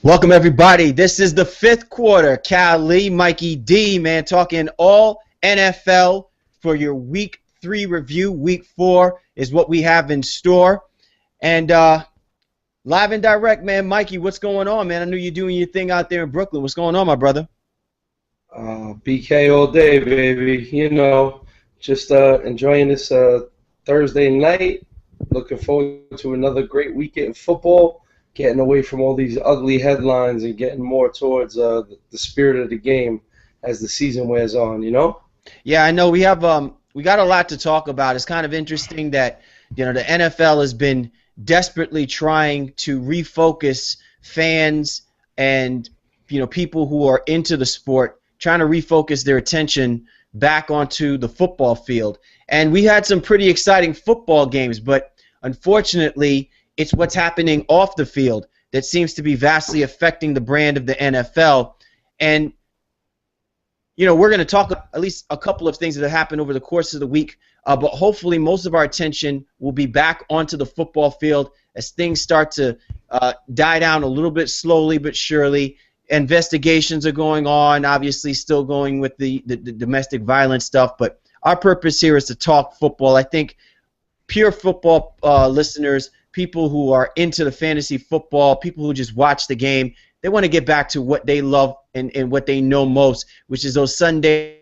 Welcome, everybody. This is the fifth quarter. Cal Lee, Mikey D, man, talking all NFL for your Week 3 review. Week 4 is what we have in store. And live and direct, man. Mikey, what's going on, man? I know you're doing your thing out there in Brooklyn. What's going on, my brother? BK all day, baby. Just enjoying this Thursday night. Looking forward to another great weekend of football. Getting away from all these ugly headlines and getting more towards the spirit of the game as the season wears on, Yeah, I know we got a lot to talk about. It's kind of interesting that, the NFL has been desperately trying to refocus fans and, people who are into the sport, trying to refocus their attention back onto the football field. And we had some pretty exciting football games, but unfortunately, it's what's happening off the field that seems to be vastly affecting the brand of the NFL. And, we're going to talk at least a couple of things that have happened over the course of the week, but hopefully most of our attention will be back onto the football field as things start to die down a little bit slowly but surely. Investigations are going on, obviously still going with the domestic violence stuff, but our purpose here is to talk football. I think pure football listeners, people who are into the fantasy football, people who just watch the game, they want to get back to what they love and what they know most, which is those Sundays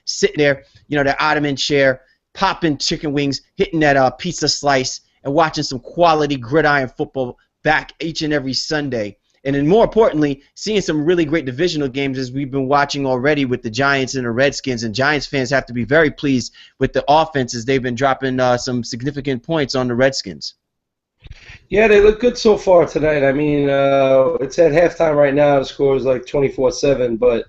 sitting there, their ottoman chair, popping chicken wings, hitting that pizza slice, and watching some quality gridiron football back each and every Sunday. And then more importantly, seeing some really great divisional games as we've been watching already with the Giants and the Redskins. And Giants fans have to be very pleased with the offenses. They've been dropping some significant points on the Redskins. Yeah, they look good so far tonight. I mean, it's at halftime right now. The score is like 24-7. But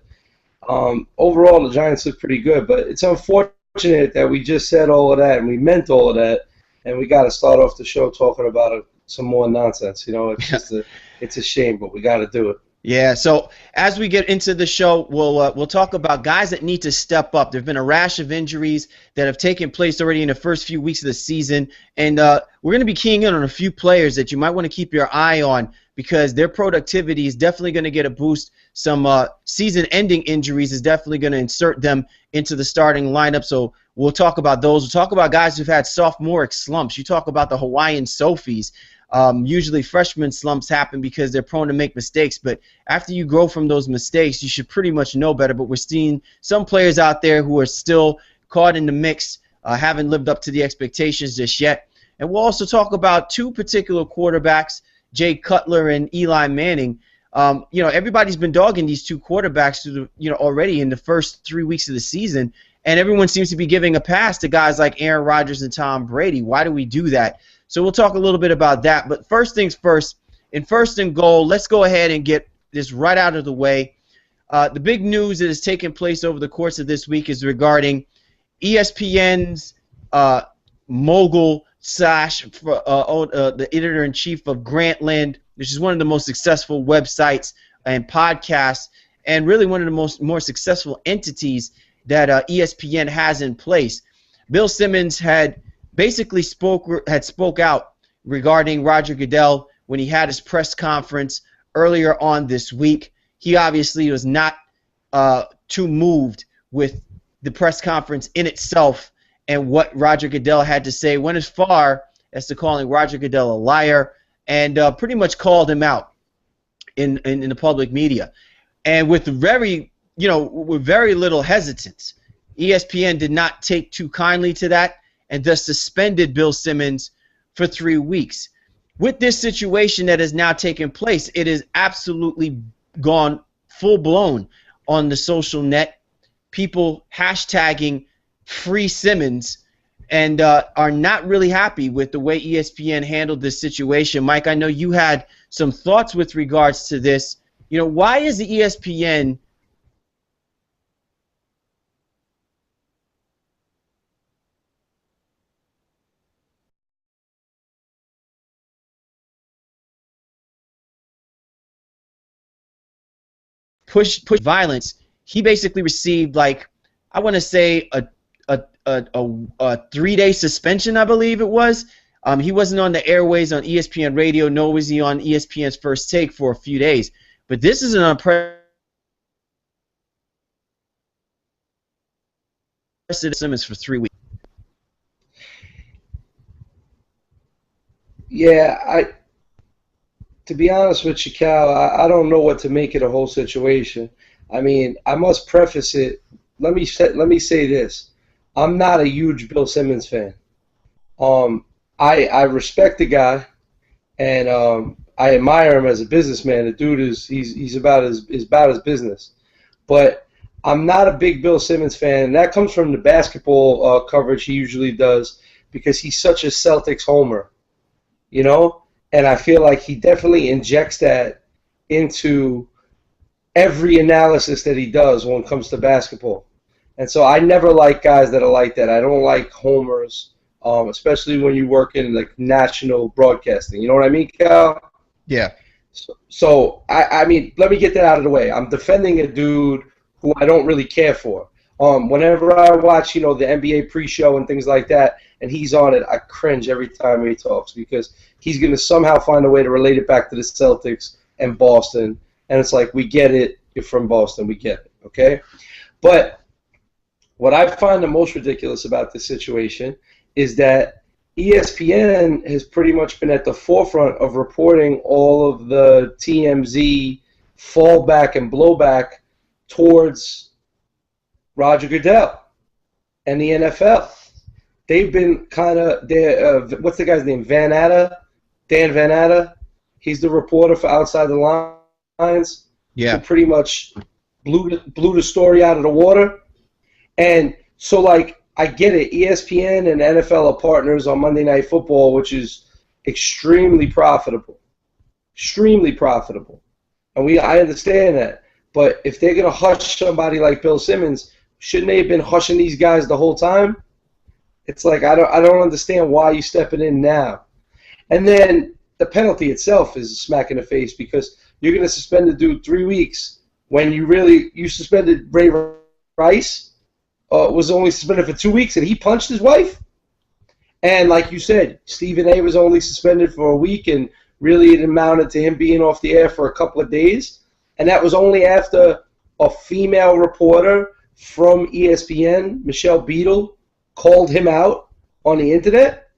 overall, the Giants look pretty good. But it's unfortunate that we just said all of that and we meant all of that. And we got to start off the show talking about some more nonsense. It's just it's a shame, but we got to do it. Yeah, so as we get into the show, we'll talk about guys that need to step up. There have been a rash of injuries that have taken place already in the first few weeks of the season, and we're going to be keying in on a few players that you might want to keep your eye on because their productivity is definitely going to get a boost. Some season-ending injuries is definitely going to insert them into the starting lineup, so we'll talk about those. We'll talk about guys who've had sophomoric slumps. You talk about the Hawaiian Sophies. Usually freshman slumps happen because they're prone to make mistakes, but after you grow from those mistakes, you should pretty much know better. But we're seeing some players out there who are still caught in the mix, haven't lived up to the expectations just yet. And we'll also talk about two particular quarterbacks, Jay Clutchler and Eli Manning. Everybody's been dogging these two quarterbacks already in the first 3 weeks of the season, and everyone seems to be giving a pass to guys like Aaron Rodgers and Tom Brady. Why do we do that? So we'll talk a little bit about that. But first things first, in first and goal, let's go ahead and get this right out of the way. The big news that has taken place over the course of this week is regarding ESPN's mogul / the editor-in-chief of Grantland, which is one of the most successful websites and podcasts, and really one of the more successful entities that ESPN has in place. Bill Simmons had basically spoke out regarding Roger Goodell when he had his press conference earlier on this week. He obviously was not too moved with the press conference in itself and what Roger Goodell had to say. Went as far as to calling Roger Goodell a liar and pretty much called him out in the public media. And with very little hesitance, ESPN did not take too kindly to that and thus suspended Bill Simmons for 3 weeks. With this situation that has now taken place, it has absolutely gone full-blown on the social net. People hashtagging Free Simmons and are not really happy with the way ESPN handled this situation. Mike, I know you had some thoughts with regards to this. Why is the ESPN push violence? He basically received, like, I want to say a a 3-day suspension, I believe it was. He wasn't on the airways on ESPN Radio, nor was he on ESPN's First Take for a few days. But this is an unprecedented Simmons for 3 weeks. Yeah, to be honest with you, Cal, I don't know what to make of the whole situation. I mean, I must preface it. Let me say this. I'm not a huge Bill Simmons fan. I respect the guy, and I admire him as a businessman. The dude he's about his business. But I'm not a big Bill Simmons fan, and that comes from the basketball coverage he usually does because he's such a Celtics homer, you know? And I feel like he definitely injects that into every analysis that he does when it comes to basketball. And so I never like guys that are like that. I don't like homers, especially when you work in like national broadcasting. You know what I mean, Cal? Yeah. So I mean, let me get that out of the way. I'm defending a dude who I don't really care for. Whenever I watch, the NBA pre-show and things like that, and he's on it, I cringe every time he talks because he's going to somehow find a way to relate it back to the Celtics and Boston. And it's like, we get it. You're from Boston. We get it. Okay? But what I find the most ridiculous about this situation is that ESPN has pretty much been at the forefront of reporting all of the TMZ fallback and blowback towards Roger Goodell and the NFL. They've been kind of, what's the guy's name? Dan Van Atta. He's the reporter for Outside the Lines. Yeah. Who pretty much blew the story out of the water. And so, like, I get it. ESPN and NFL are partners on Monday Night Football, which is extremely profitable. Extremely profitable. And I understand that. But if they're going to hush somebody like Bill Simmons, shouldn't they have been hushing these guys the whole time? It's like, I don't understand why you're stepping in now. And then the penalty itself is a smack in the face because you're going to suspend the dude 3 weeks when you suspended Ray Rice. Was only suspended for 2 weeks, and he punched his wife. And like you said, Stephen A. was only suspended for a week, and really it amounted to him being off the air for a couple of days. And that was only after a female reporter from ESPN, Michelle Beadle, called him out on the internet.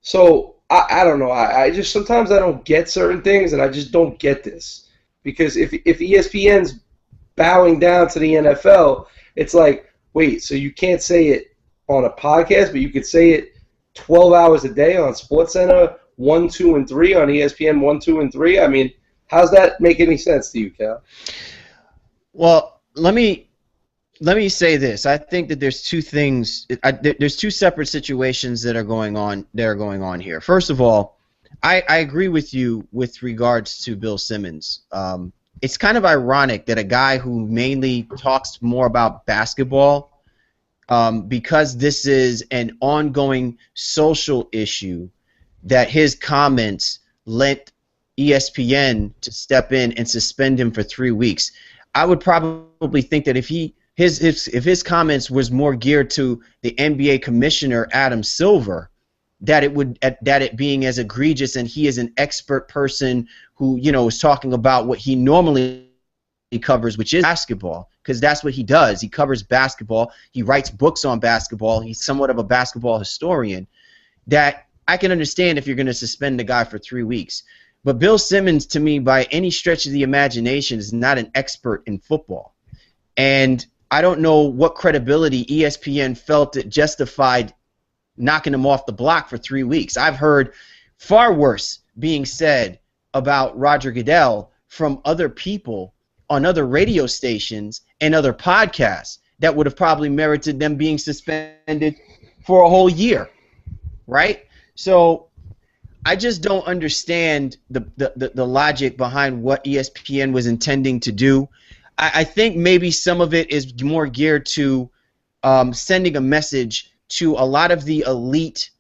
So I don't know. I just sometimes I don't get certain things, and I just don't get this. Because if ESPN's bowing down to the NFL, it's like, wait, so you can't say it on a podcast, but you could say it 12 hours a day on SportsCenter 1, 2, and 3 on ESPN 1, 2, and 3? I mean, how's that make any sense to you, Cal? Well, let me say this. I think that there's two things. There's two separate situations that are going on here. First of all, I agree with you with regards to Bill Simmons. It's kind of ironic that a guy who mainly talks more about basketball, because this is an ongoing social issue, that his comments lent ESPN to step in and suspend him for 3 weeks. I would probably think that if his comments was more geared to the NBA commissioner Adam Silver, that it being as egregious, and he is an expert person who is talking about what he normally covers, which is basketball, because that's what he does. He covers basketball. He writes books on basketball. He's somewhat of a basketball historian. That I can understand if you're going to suspend a guy for 3 weeks. But Bill Simmons, to me, by any stretch of the imagination, is not an expert in football. And I don't know what credibility ESPN felt it justified knocking him off the block for 3 weeks. I've heard far worse being said about Roger Goodell from other people on other radio stations and other podcasts that would have probably merited them being suspended for a whole year, right? So I just don't understand the logic behind what ESPN was intending to do. I think maybe some of it is more geared to sending a message to a lot of the elite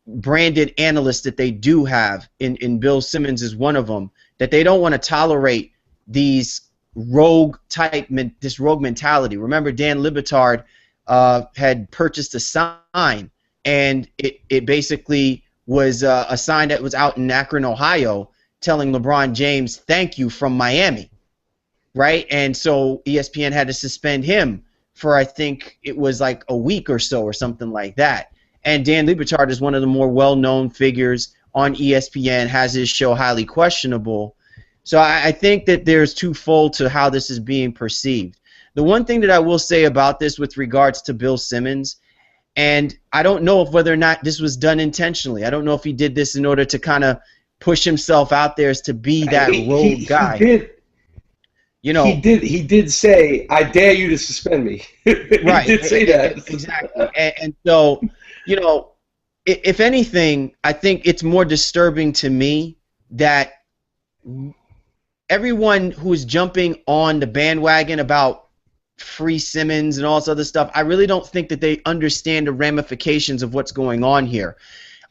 branded analysts that they do have, in Bill Simmons is one of them, that they don't want to tolerate this rogue mentality. Remember, Dan Le Batard had purchased a sign, and it basically was a sign that was out in Akron, Ohio, telling LeBron James, "Thank you from Miami," right? And so ESPN had to suspend him for, I think it was like a week or so or something like that. And Dan Le Batard is one of the more well-known figures on ESPN, has his show Highly Questionable. So I think that there's twofold to how this is being perceived. The one thing that I will say about this with regards to Bill Simmons, and I don't know if whether or not this was done intentionally. I don't know if he did this in order to kind of push himself out there as to be that rogue guy. He did. You know, he did say, "I dare you to suspend me." Right. He did say that. Exactly. And so, you know, if anything, I think it's more disturbing to me that everyone who's jumping on the bandwagon about free Simmons and all this other stuff, I really don't think that they understand the ramifications of what's going on here.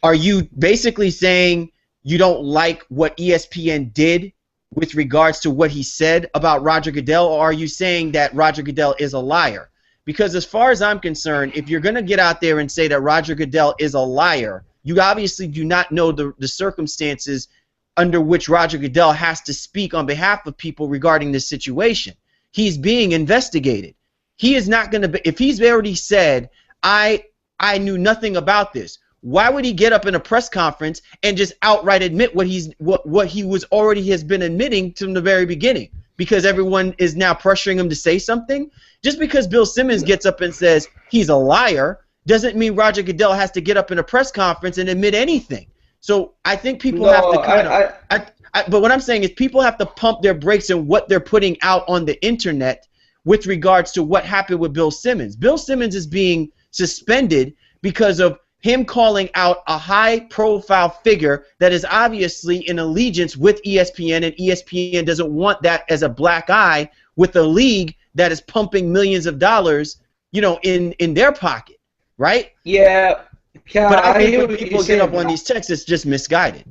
Are you basically saying you don't like what ESPN did with regards to what he said about Roger Goodell, or are you saying that Roger Goodell is a liar? Because as far as I'm concerned, if you're going to get out there and say that Roger Goodell is a liar, you obviously do not know the circumstances under which Roger Goodell has to speak on behalf of people regarding this situation. He's being investigated. He is not going to be, if he's already said, I knew nothing about this, why would he get up in a press conference and just outright admit what he was already has been admitting from the very beginning? Because everyone is now pressuring him to say something. Just because Bill Simmons gets up and says he's a liar doesn't mean Roger Goodell has to get up in a press conference and admit anything. So I think people have to kind of but what I'm saying is people have to pump their brakes in what they're putting out on the internet with regards to what happened with Bill Simmons. Bill Simmons is being suspended because of him calling out a high-profile figure that is obviously in allegiance with ESPN, and ESPN doesn't want that as a black eye with a league that is pumping millions of dollars, you know, in their pocket, right? Yeah. But I think when people get up on these texts, it's just misguided.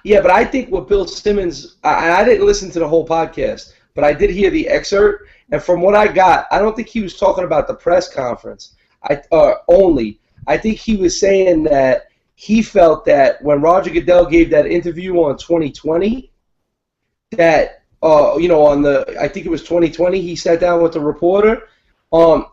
Yeah, but I think what Bill Simmons, I didn't listen to the whole podcast, but I did hear the excerpt, and from what I got, I don't think he was talking about the press conference only. I think he was saying that he felt that when Roger Goodell gave that interview on 2020, that, you know, I think it was 2020, he sat down with the reporter.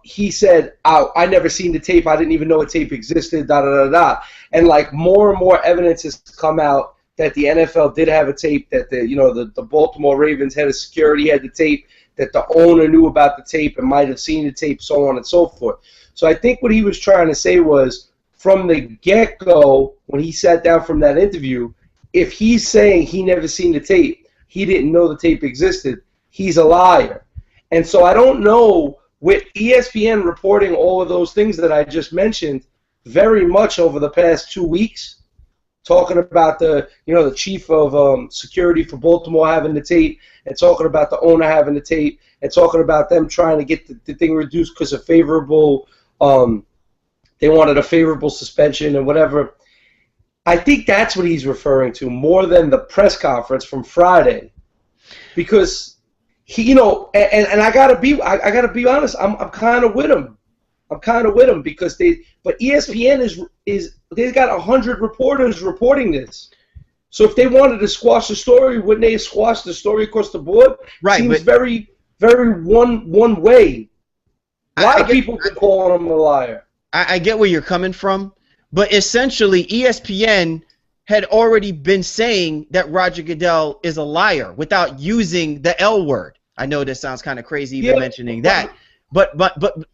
He said, I never seen the tape. I didn't even know a tape existed, da-da-da-da. And, like, more and more evidence has come out that the NFL did have a tape, that the Baltimore Ravens head of security had the tape, that the owner knew about the tape and might have seen the tape, so on and so forth. So I think what he was trying to say was, from the get-go, when he sat down from that interview, if he's saying he never seen the tape, he didn't know the tape existed, he's a liar. And so I don't know, with ESPN reporting all of those things that I just mentioned very much over the past 2 weeks, talking about the chief of security for Baltimore having the tape, and talking about the owner having the tape, and talking about them trying to get the thing reduced because of favorable, they wanted a favorable suspension and whatever. I think that's what he's referring to more than the press conference from Friday, because he, and I gotta be honest, I'm kind of with him. I'm kind of with him because but ESPN is they've got 100 reporters reporting this. So if they wanted to squash the story, wouldn't they squash the story across the board? Right. Seems very, very one way. A lot of people could call him a liar. I get where you're coming from, but essentially ESPN had already been saying that Roger Goodell is a liar without using the L word. I know this sounds kind of crazy even mentioning that. But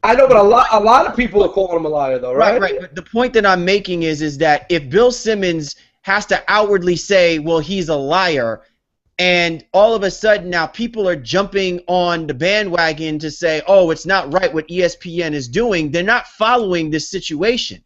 I know, but a lot of people are calling him a liar, though, right? Right. But the point that I'm making is that if Bill Simmons has to outwardly say, well, he's a liar, and all of a sudden now people are jumping on the bandwagon to say, oh, it's not right what ESPN is doing, they're not following this situation.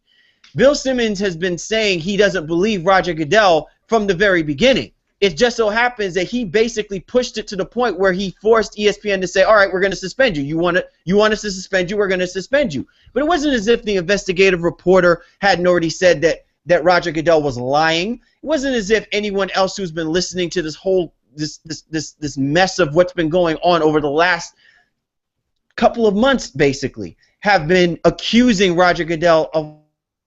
Bill Simmons has been saying he doesn't believe Roger Goodell from the very beginning. It just so happens that he basically pushed it to the point where he forced ESPN to say, all right, we're going to suspend you. You want us to suspend you? We're going to suspend you. But it wasn't as if the investigative reporter hadn't already said that Roger Goodell was lying. It wasn't as if anyone else who's been listening to this whole this mess of what's been going on over the last couple of months basically have been accusing Roger Goodell of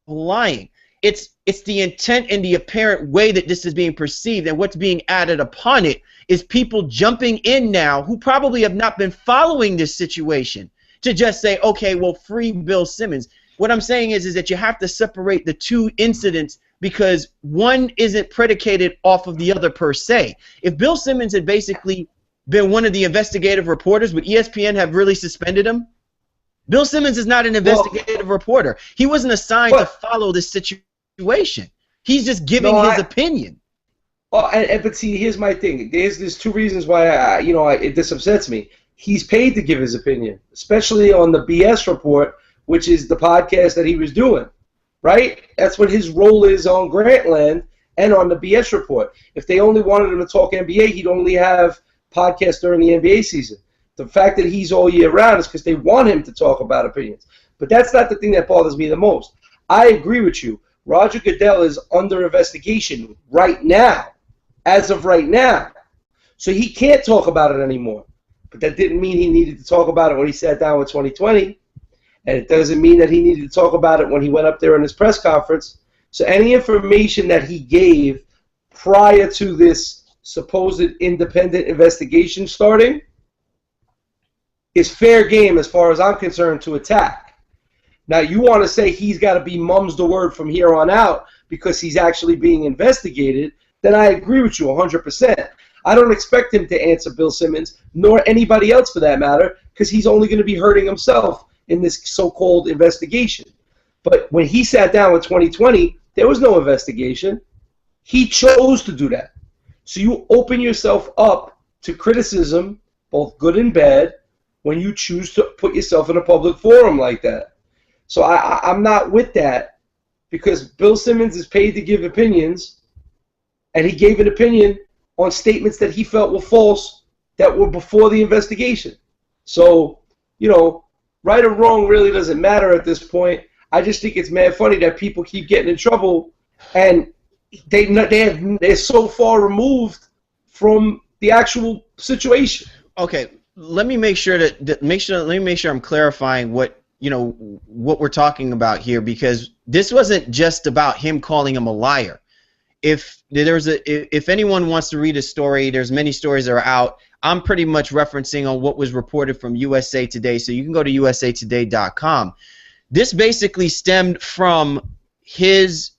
lying. It's the intent and the apparent way that this is being perceived, and what's being added upon it is people jumping in now who probably have not been following this situation to just say, okay, well, free Bill Simmons. What I'm saying is that you have to separate the two incidents because one isn't predicated off of the other per se. If Bill Simmons had basically been one of the investigative reporters, would ESPN have really suspended him? Bill Simmons is not an investigative reporter. He wasn't assigned to follow this situation. He's just giving his opinion. Oh, but see, here's my thing. There's two reasons why this upsets me. He's paid to give his opinion, especially on the BS report, which is the podcast that he was doing, right? That's what his role is on Grantland and on the BS report. If they only wanted him to talk NBA, he'd only have podcasts during the NBA season. The fact that he's all year round is because they want him to talk about opinions. But that's not the thing that bothers me the most. I agree with you. Roger Goodell is under investigation right now, as of right now. So he can't talk about it anymore. But that didn't mean he needed to talk about it when he sat down with 2020. And it doesn't mean that he needed to talk about it when he went up there in his press conference. So any information that he gave prior to this supposed independent investigation starting is fair game as far as I'm concerned to attack. Now, you want to say he's got to be mum's the word from here on out because he's actually being investigated, then I agree with you 100%. I don't expect him to answer Bill Simmons, nor anybody else for that matter, because he's only going to be hurting himself in this so-called investigation. But when he sat down with 2020, there was no investigation. He chose to do that. So you open yourself up to criticism, both good and bad, when you choose to put yourself in a public forum like that. So I'm not with that because Bill Simmons is paid to give opinions, and he gave an opinion on statements that he felt were false that were before the investigation. So, right or wrong really doesn't matter at this point. I just think it's mad funny that people keep getting in trouble, and they're so far removed from the actual situation. Okay, let me make sure let me make sure I'm clarifying what we're talking about here, because this wasn't just about him calling him a liar. If anyone wants to read a story, there's many stories that are out. I'm pretty much referencing on what was reported from USA Today, so you can go to usatoday.com. This basically stemmed from his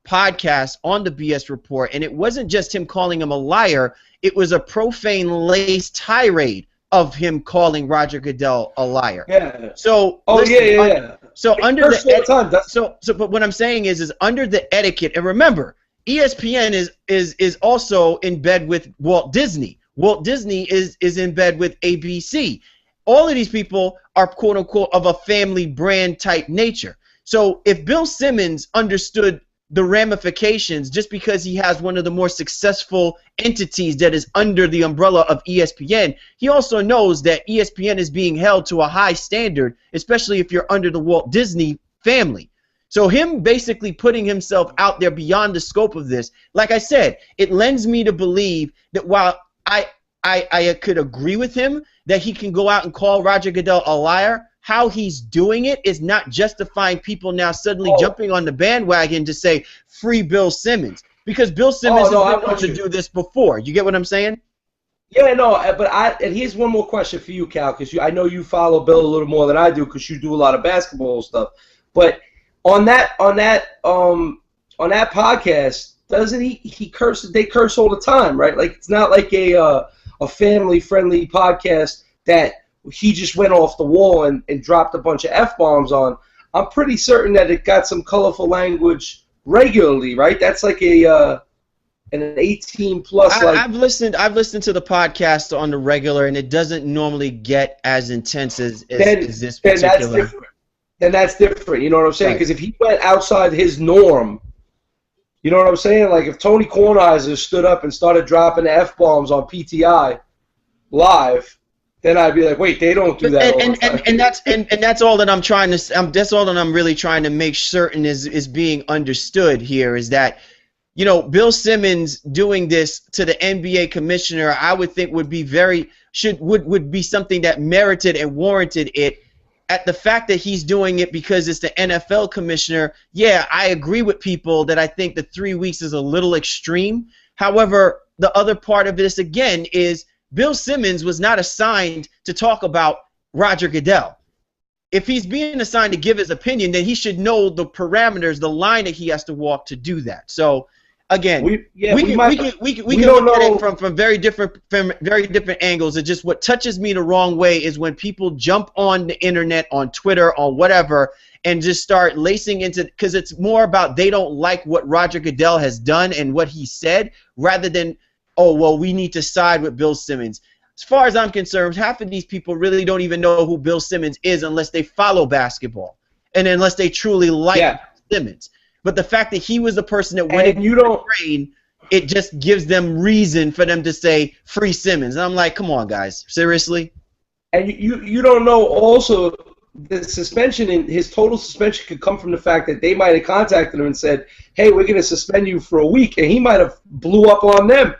podcast on the BS report, and it wasn't just him calling him a liar. It was a profane-laced tirade of him calling Roger Goodell a liar. Yeah. So yeah. So under but what I'm saying is under the etiquette, and remember, ESPN is also in bed with Walt Disney. Walt Disney is in bed with ABC. All of these people are quote unquote of a family brand type nature. So if Bill Simmons understood the ramifications just because he has one of the more successful entities that is under the umbrella of ESPN, he also knows that ESPN is being held to a high standard, especially if you're under the Walt Disney family. So him basically putting himself out there beyond the scope of this, like I said, it lends me to believe that while I could agree with him that he can go out and call Roger Goodell a liar, how he's doing it is not justifying people now suddenly jumping on the bandwagon to say free Bill Simmons, because Bill Simmons has been able to do this before. You get what I'm saying? Yeah, no, and here's one more question for you, Cal, because I know you follow Bill a little more than I do because you do a lot of basketball stuff. But on that podcast, doesn't he curses? They curse all the time, right? Like it's not like a family-friendly podcast that he just went off the wall and dropped a bunch of F-bombs on. I'm pretty certain that it got some colorful language regularly, right? That's like an 18 plus. I've listened to the podcast on the regular, and it doesn't normally get as intense as this particular. Then that's different. You know what I'm saying? Because if he went outside his norm, you know what I'm saying? Like if Tony Kornheiser stood up and started dropping F-bombs on PTI live, then I'd be like, wait, they don't do that. And that's all that I'm trying to. That's all that I'm really trying to make certain is being understood here. Is that Bill Simmons doing this to the NBA commissioner, I would think would be would be something that merited and warranted it. at the fact that he's doing it because it's the NFL commissioner, yeah, I agree with people that I think the 3 weeks is a little extreme. However, the other part of this, again, is Bill Simmons was not assigned to talk about Roger Goodell. If he's being assigned to give his opinion, then he should know the parameters, the line that he has to walk to do that. So, again, we can look at it from very different angles. It's just what touches me the wrong way is when people jump on the internet, on Twitter, on whatever, and just start lacing into, because it's more about they don't like what Roger Goodell has done and what he said, rather than, oh, well, we need to side with Bill Simmons. As far as I'm concerned, half of these people really don't even know who Bill Simmons is unless they follow basketball and unless they truly like Simmons. But the fact that he was the person that went into the brain, it just gives them reason for them to say free Simmons. And I'm like, come on, guys, seriously? And you don't know also the suspension, and his total suspension could come from the fact that they might have contacted him and said, hey, we're going to suspend you for a week, and he might have blew up on them.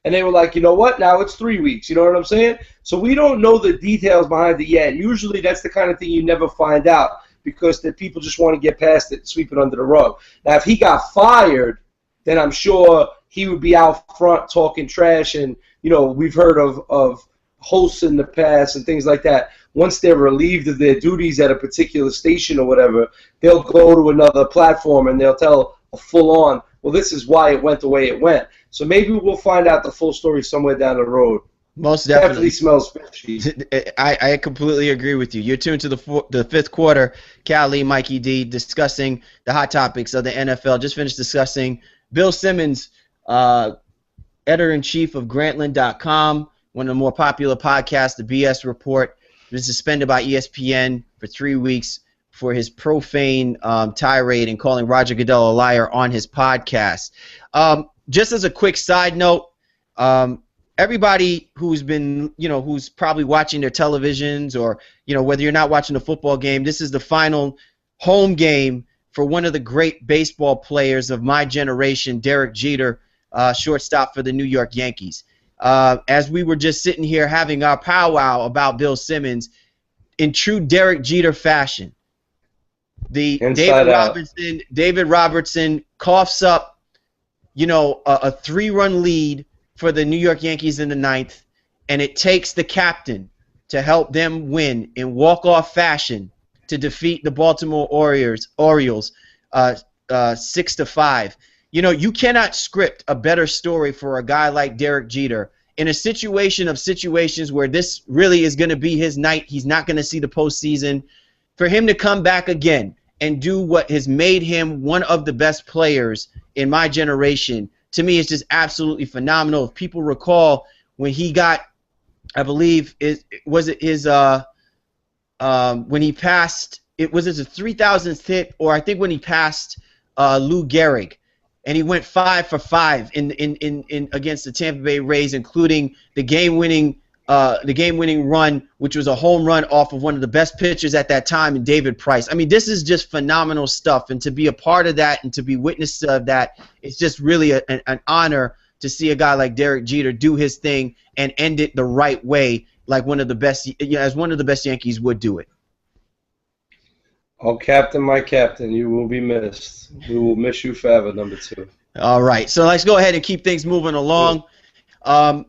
And they were like, you know what, now it's 3 weeks. You know what I'm saying? So we don't know the details behind it yet. Usually that's the kind of thing you never find out because the people just want to get past it and sweep it under the rug. Now, if he got fired, then I'm sure he would be out front talking trash. And, you know, we've heard of hosts in the past and things like that. Once they're relieved of their duties at a particular station or whatever, they'll go to another platform and they'll tell a full-on, well, this is why it went the way it went. So maybe we'll find out the full story somewhere down the road. Most definitely. Smells fishy. I completely agree with you. You're tuned to the fifth quarter. Callie, Mikey D, discussing the hot topics of the NFL. Just finished discussing Bill Simmons, editor-in-chief of Grantland.com, one of the more popular podcasts, the BS Report, was suspended by ESPN for 3 weeks for his profane tirade and calling Roger Goodell a liar on his podcast. Just as a quick side note, everybody who's been, who's probably watching their televisions or, whether you're not watching a football game, this is the final home game for one of the great baseball players of my generation, Derek Jeter, shortstop for the New York Yankees. As we were just sitting here having our powwow about Bill Simmons, in true Derek Jeter fashion, David Robertson coughs up, a 3-run lead for the New York Yankees in the ninth, and it takes the captain to help them win in walk-off fashion to defeat the Baltimore Orioles 6-5. You cannot script a better story for a guy like Derek Jeter in a situation of situations where this really is going to be his night. He's not going to see the postseason. For him to come back again and do what has made him one of the best players in my generation, to me, it's just absolutely phenomenal. If people recall when he got, I believe, when he passed, was it the 3,000th hit, or I think when he passed Lou Gehrig, and he went 5 for 5 in against the Tampa Bay Rays, including the game-winning run, which was a home run off of one of the best pitchers at that time, in David Price. I mean, this is just phenomenal stuff, and to be a part of that and to be witness of that, it's just really an honor to see a guy like Derek Jeter do his thing and end it the right way, like one of the best, as one of the best Yankees would do it. Oh, Captain, my Captain, you will be missed. We will miss you forever, number 2. All right, so let's go ahead and keep things moving along. One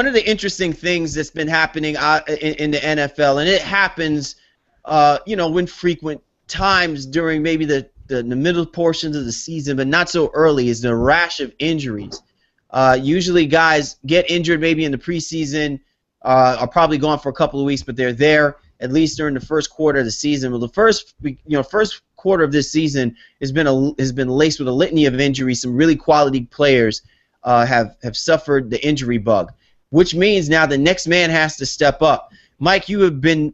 of the interesting things that's been happening in the NFL, and it happens, when frequent times during maybe the middle portions of the season, but not so early, is the rash of injuries. Usually guys get injured maybe in the preseason, are probably gone for a couple of weeks, but they're there at least during the first quarter of the season. Well, the first quarter of this season has been laced with a litany of injuries. Some really quality players have suffered the injury bug, which means now the next man has to step up. Mike, you have been,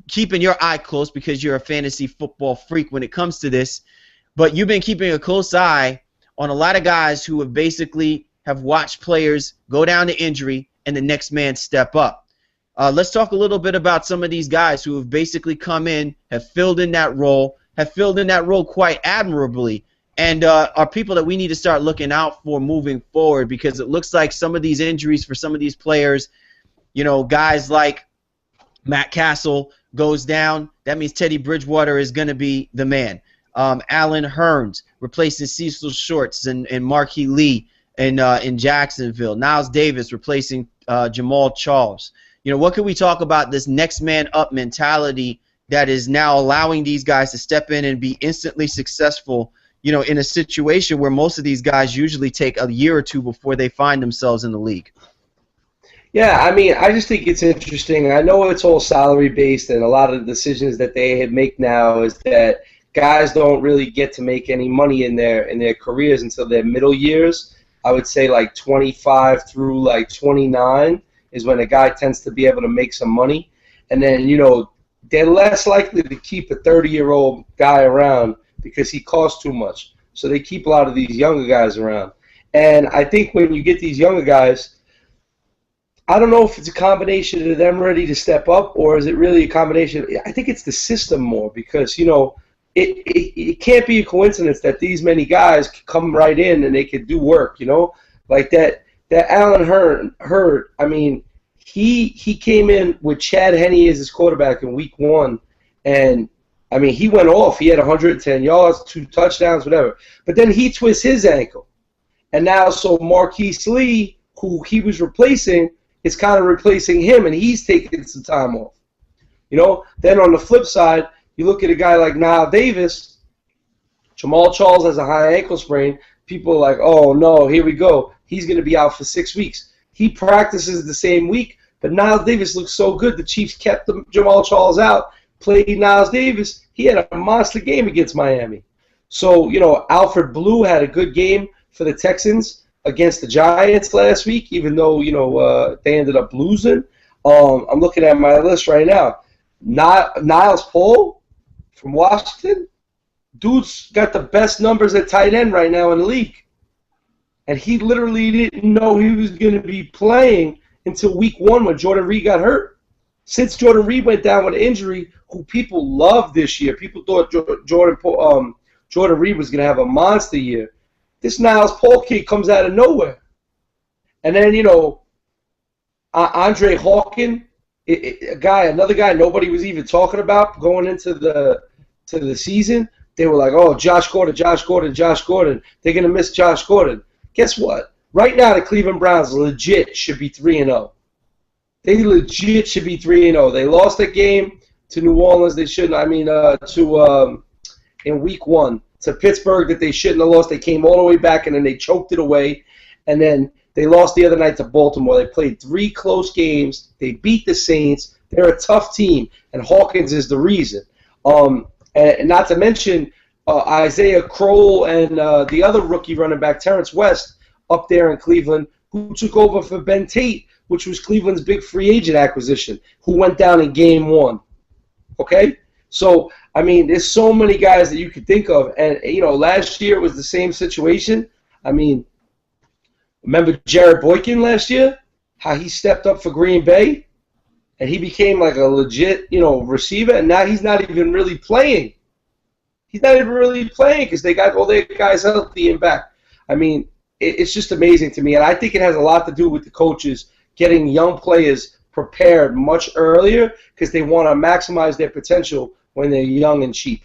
keeping your eye close because you're a fantasy football freak when it comes to this, but you've been keeping a close eye on a lot of guys who have basically have watched players go down to injury and the next man step up. Let's talk a little bit about some of these guys who have basically come in, have filled in that role quite admirably, and are people that we need to start looking out for moving forward, because it looks like some of these injuries for some of these players, guys like Matt Castle, goes down, that means Teddy Bridgewater is going to be the man. Allen Hurns replacing Cecil Shorts and Marquis Lee in Jacksonville. Niles Davis replacing Jamal Charles. What can we talk about this next man up mentality that is now allowing these guys to step in and be instantly successful, in a situation where most of these guys usually take a year or two before they find themselves in the league? Yeah, I mean, I just think it's interesting. I know it's all salary-based, and a lot of the decisions that they make now is that guys don't really get to make any money in their careers until their middle years. I would say like 25 through like 29 is when a guy tends to be able to make some money. And then, they're less likely to keep a 30-year-old guy around because he costs too much. So they keep a lot of these younger guys around. And I think when you get these younger guys, I don't know if it's a combination of them ready to step up, or is it really a combination? I think it's the system more because, it can't be a coincidence that these many guys can come right in and they can do work, like that Allen Hurd. I mean, he came in with Chad Henne as his quarterback in week 1, and I mean, he went off. He had 110 yards, 2 touchdowns, whatever. But then he twists his ankle, and now so Marquis Lee, who he was replacing, is kind of replacing him, and he's taking some time off. Then on the flip side, you look at a guy like Niles Davis. Jamal Charles has a high ankle sprain. People are like, oh, no, here we go. He's going to be out for 6 weeks. He practices the same week, but Niles Davis looks so good. The Chiefs kept Jamal Charles out, played Niles Davis. He had a monster game against Miami. So, Alfred Blue had a good game for the Texans against the Giants last week, even though, they ended up losing. I'm looking at my list right now. Niles Paul from Washington, dude's got the best numbers at tight end right now in the league. And he literally didn't know he was going to be playing until week 1 when Jordan Reed got hurt. Since Jordan Reed went down with an injury, who people loved this year, people thought Jordan Reed was going to have a monster year. This Niles Paul kid comes out of nowhere. And then, Andre Hawkins, another guy nobody was even talking about going into the season. They were like, oh, Josh Gordon. They're going to miss Josh Gordon. Guess what? Right now, the Cleveland Browns legit should be 3-0. They legit should be 3-0. They lost that game to New Orleans. They shouldn't. I mean, in week 1 to Pittsburgh that they shouldn't have lost. They came all the way back and then they choked it away. And then they lost the other night to Baltimore. They played 3 close games. They beat the Saints. They're a tough team, and Hawkins is the reason. And not to mention Isaiah Crowell and the other rookie running back, Terrence West, up there in Cleveland, who took over for Ben Tate, which was Cleveland's big free agent acquisition, who went down in game 1. Okay? So, I mean, there's so many guys that you could think of. And, last year was the same situation. I mean, remember Jared Boykin last year? How he stepped up for Green Bay? And he became like a legit, receiver. And now he's not even really playing. He's not even really playing because they got all their guys healthy and back. I mean, it's just amazing to me. And I think it has a lot to do with the coaches getting young players prepared much earlier because they want to maximize their potential when they're young and cheap.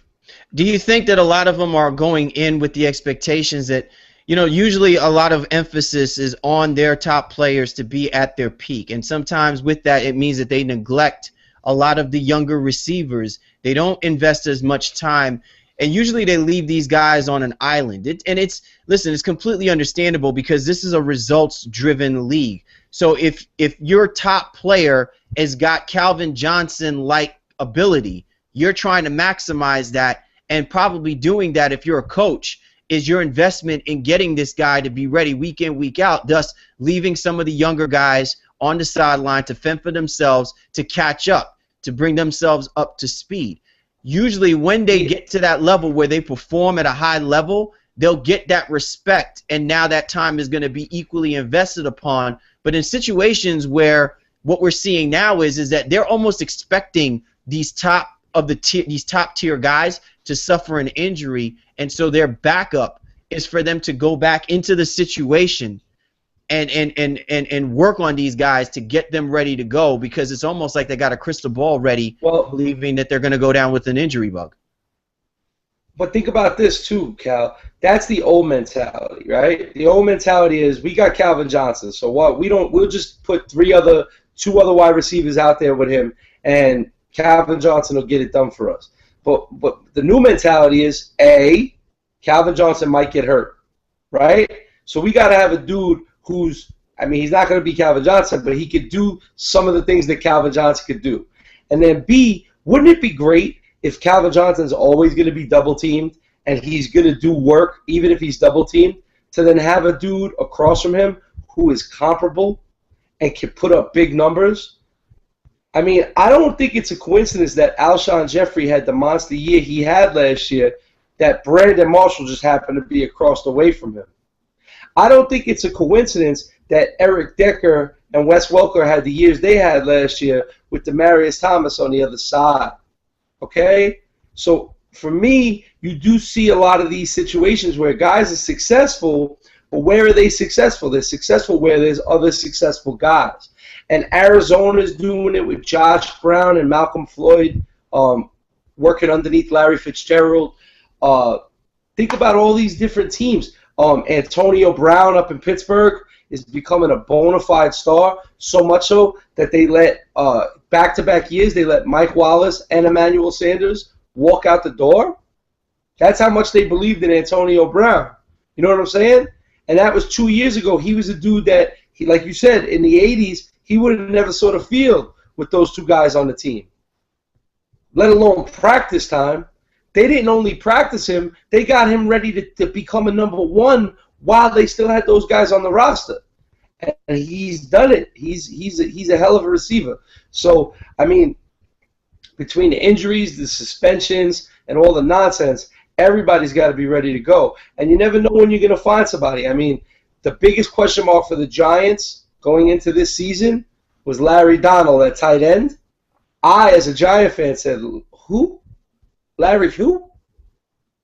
Do you think that a lot of them are going in with the expectations that, usually a lot of emphasis is on their top players to be at their peak. And sometimes with that, it means that they neglect a lot of the younger receivers. They don't invest as much time. And usually they leave these guys on an island. It's completely understandable because this is a results-driven league. So if your top player has got Calvin Johnson-like ability, you're trying to maximize that, and probably doing that if you're a coach is your investment in getting this guy to be ready week in, week out, thus leaving some of the younger guys on the sideline to fend for themselves, to catch up, to bring themselves up to speed. Usually when they get to that level where they perform at a high level, they'll get that respect, and now that time is going to be equally invested upon. But in situations where what we're seeing now is that they're almost expecting these top tier guys to suffer an injury, and so their backup is for them to go back into the situation and work on these guys to get them ready to go, because it's almost like they got a crystal ball ready, believing that they're going to go down with an injury bug. But think about this too, Cal. That's the old mentality, right? The old mentality is we got Calvin Johnson, so what? We'll just put two other wide receivers out there with him, and Calvin Johnson will get it done for us. But the new mentality is Calvin Johnson might get hurt, right? So we got to have a dude who's, he's not going to be Calvin Johnson, but he could do some of the things that Calvin Johnson could do. And then B, wouldn't it be great if Calvin Johnson's always going to be double-teamed and he's going to do work even if he's double-teamed, to then have a dude across from him who is comparable and can put up big numbers? I don't think it's a coincidence that Alshon Jeffrey had the monster year he had last year, that Brandon Marshall just happened to be across the way from him. I don't think it's a coincidence that Eric Decker and Wes Welker had the years they had last year with Demaryius Thomas on the other side. Okay? So for me, you do see a lot of these situations where guys are successful, but where are they successful? They're successful where there's other successful guys. And Arizona's doing it with Josh Brown and Malcolm Floyd working underneath Larry Fitzgerald. Think about all these different teams. Antonio Brown up in Pittsburgh is becoming a bona fide star, so much so that they let back-to-back years they let Mike Wallace and Emmanuel Sanders walk out the door. That's how much they believed in Antonio Brown. You know what I'm saying? And that was 2 years ago. He was a dude that, like you said, in the 80s, he would have never saw the field with those two guys on the team, let alone practice time. They didn't only practice him, they got him ready to become a number one while they still had those guys on the roster. And he's done it. He's a hell of a receiver. So, between the injuries, the suspensions, and all the nonsense, everybody's got to be ready to go. And you never know when you're going to find somebody. The biggest question mark for the Giants going into this season was Larry Donald at tight end. I, as a Giant fan, said, who? Larry who?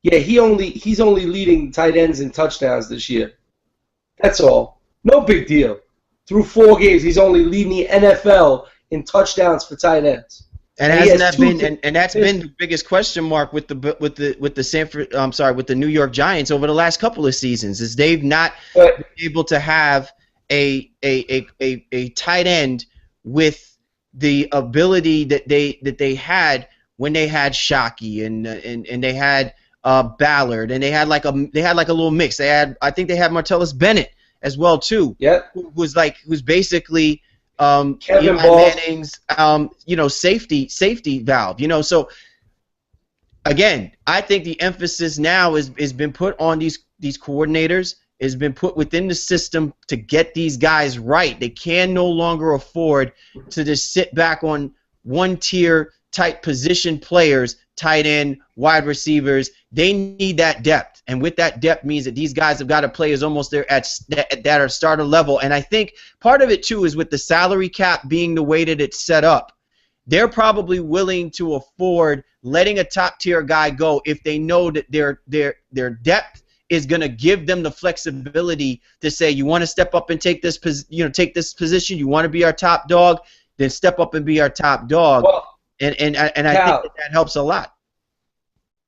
Yeah, he's only leading tight ends in touchdowns this year. That's all. No big deal. Through 4 games, he's only leading the NFL in touchdowns for tight ends. And hasn't that been and that's been the biggest question mark with the New York Giants over the last couple of seasons, is they've not been able to have a tight end with the ability that they had when they had Shockey and they had Ballard, and they had like a little mix. I think they had Martellus Bennett as well too. Yeah. Who's basically Kevin Eli Manning's safety valve. So again, I think the emphasis now is been put on these coordinators, has been put within the system to get these guys right. They can no longer afford to just sit back on one tier type position players, tight end, wide receivers. They need that depth, and with that depth means that these guys have got to play as almost there that are starter level. And I think part of it too is with the salary cap being the way that it's set up, they're probably willing to afford letting a top tier guy go if they know that their depth is going to give them the flexibility to say, you want to step up and take this position, you want to be our top dog, then step up and be our top dog. Well, and I think that helps a lot.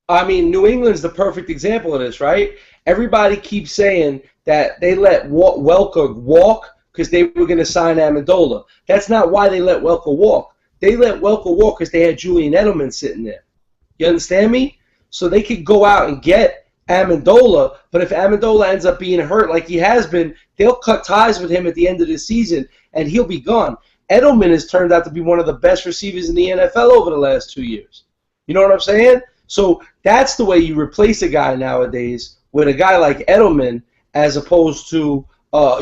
New England's the perfect example of this, right? Everybody keeps saying that they let Welker walk because they were going to sign Amendola. That's not why they let Welker walk. They let Welker walk because they had Julian Edelman sitting there. You understand me? So they could go out and get Amendola, but if Amendola ends up being hurt like he has been, they'll cut ties with him at the end of the season, and he'll be gone. Edelman has turned out to be one of the best receivers in the NFL over the last 2 years. You know what I'm saying? So that's the way you replace a guy nowadays, with a guy like Edelman, as opposed to a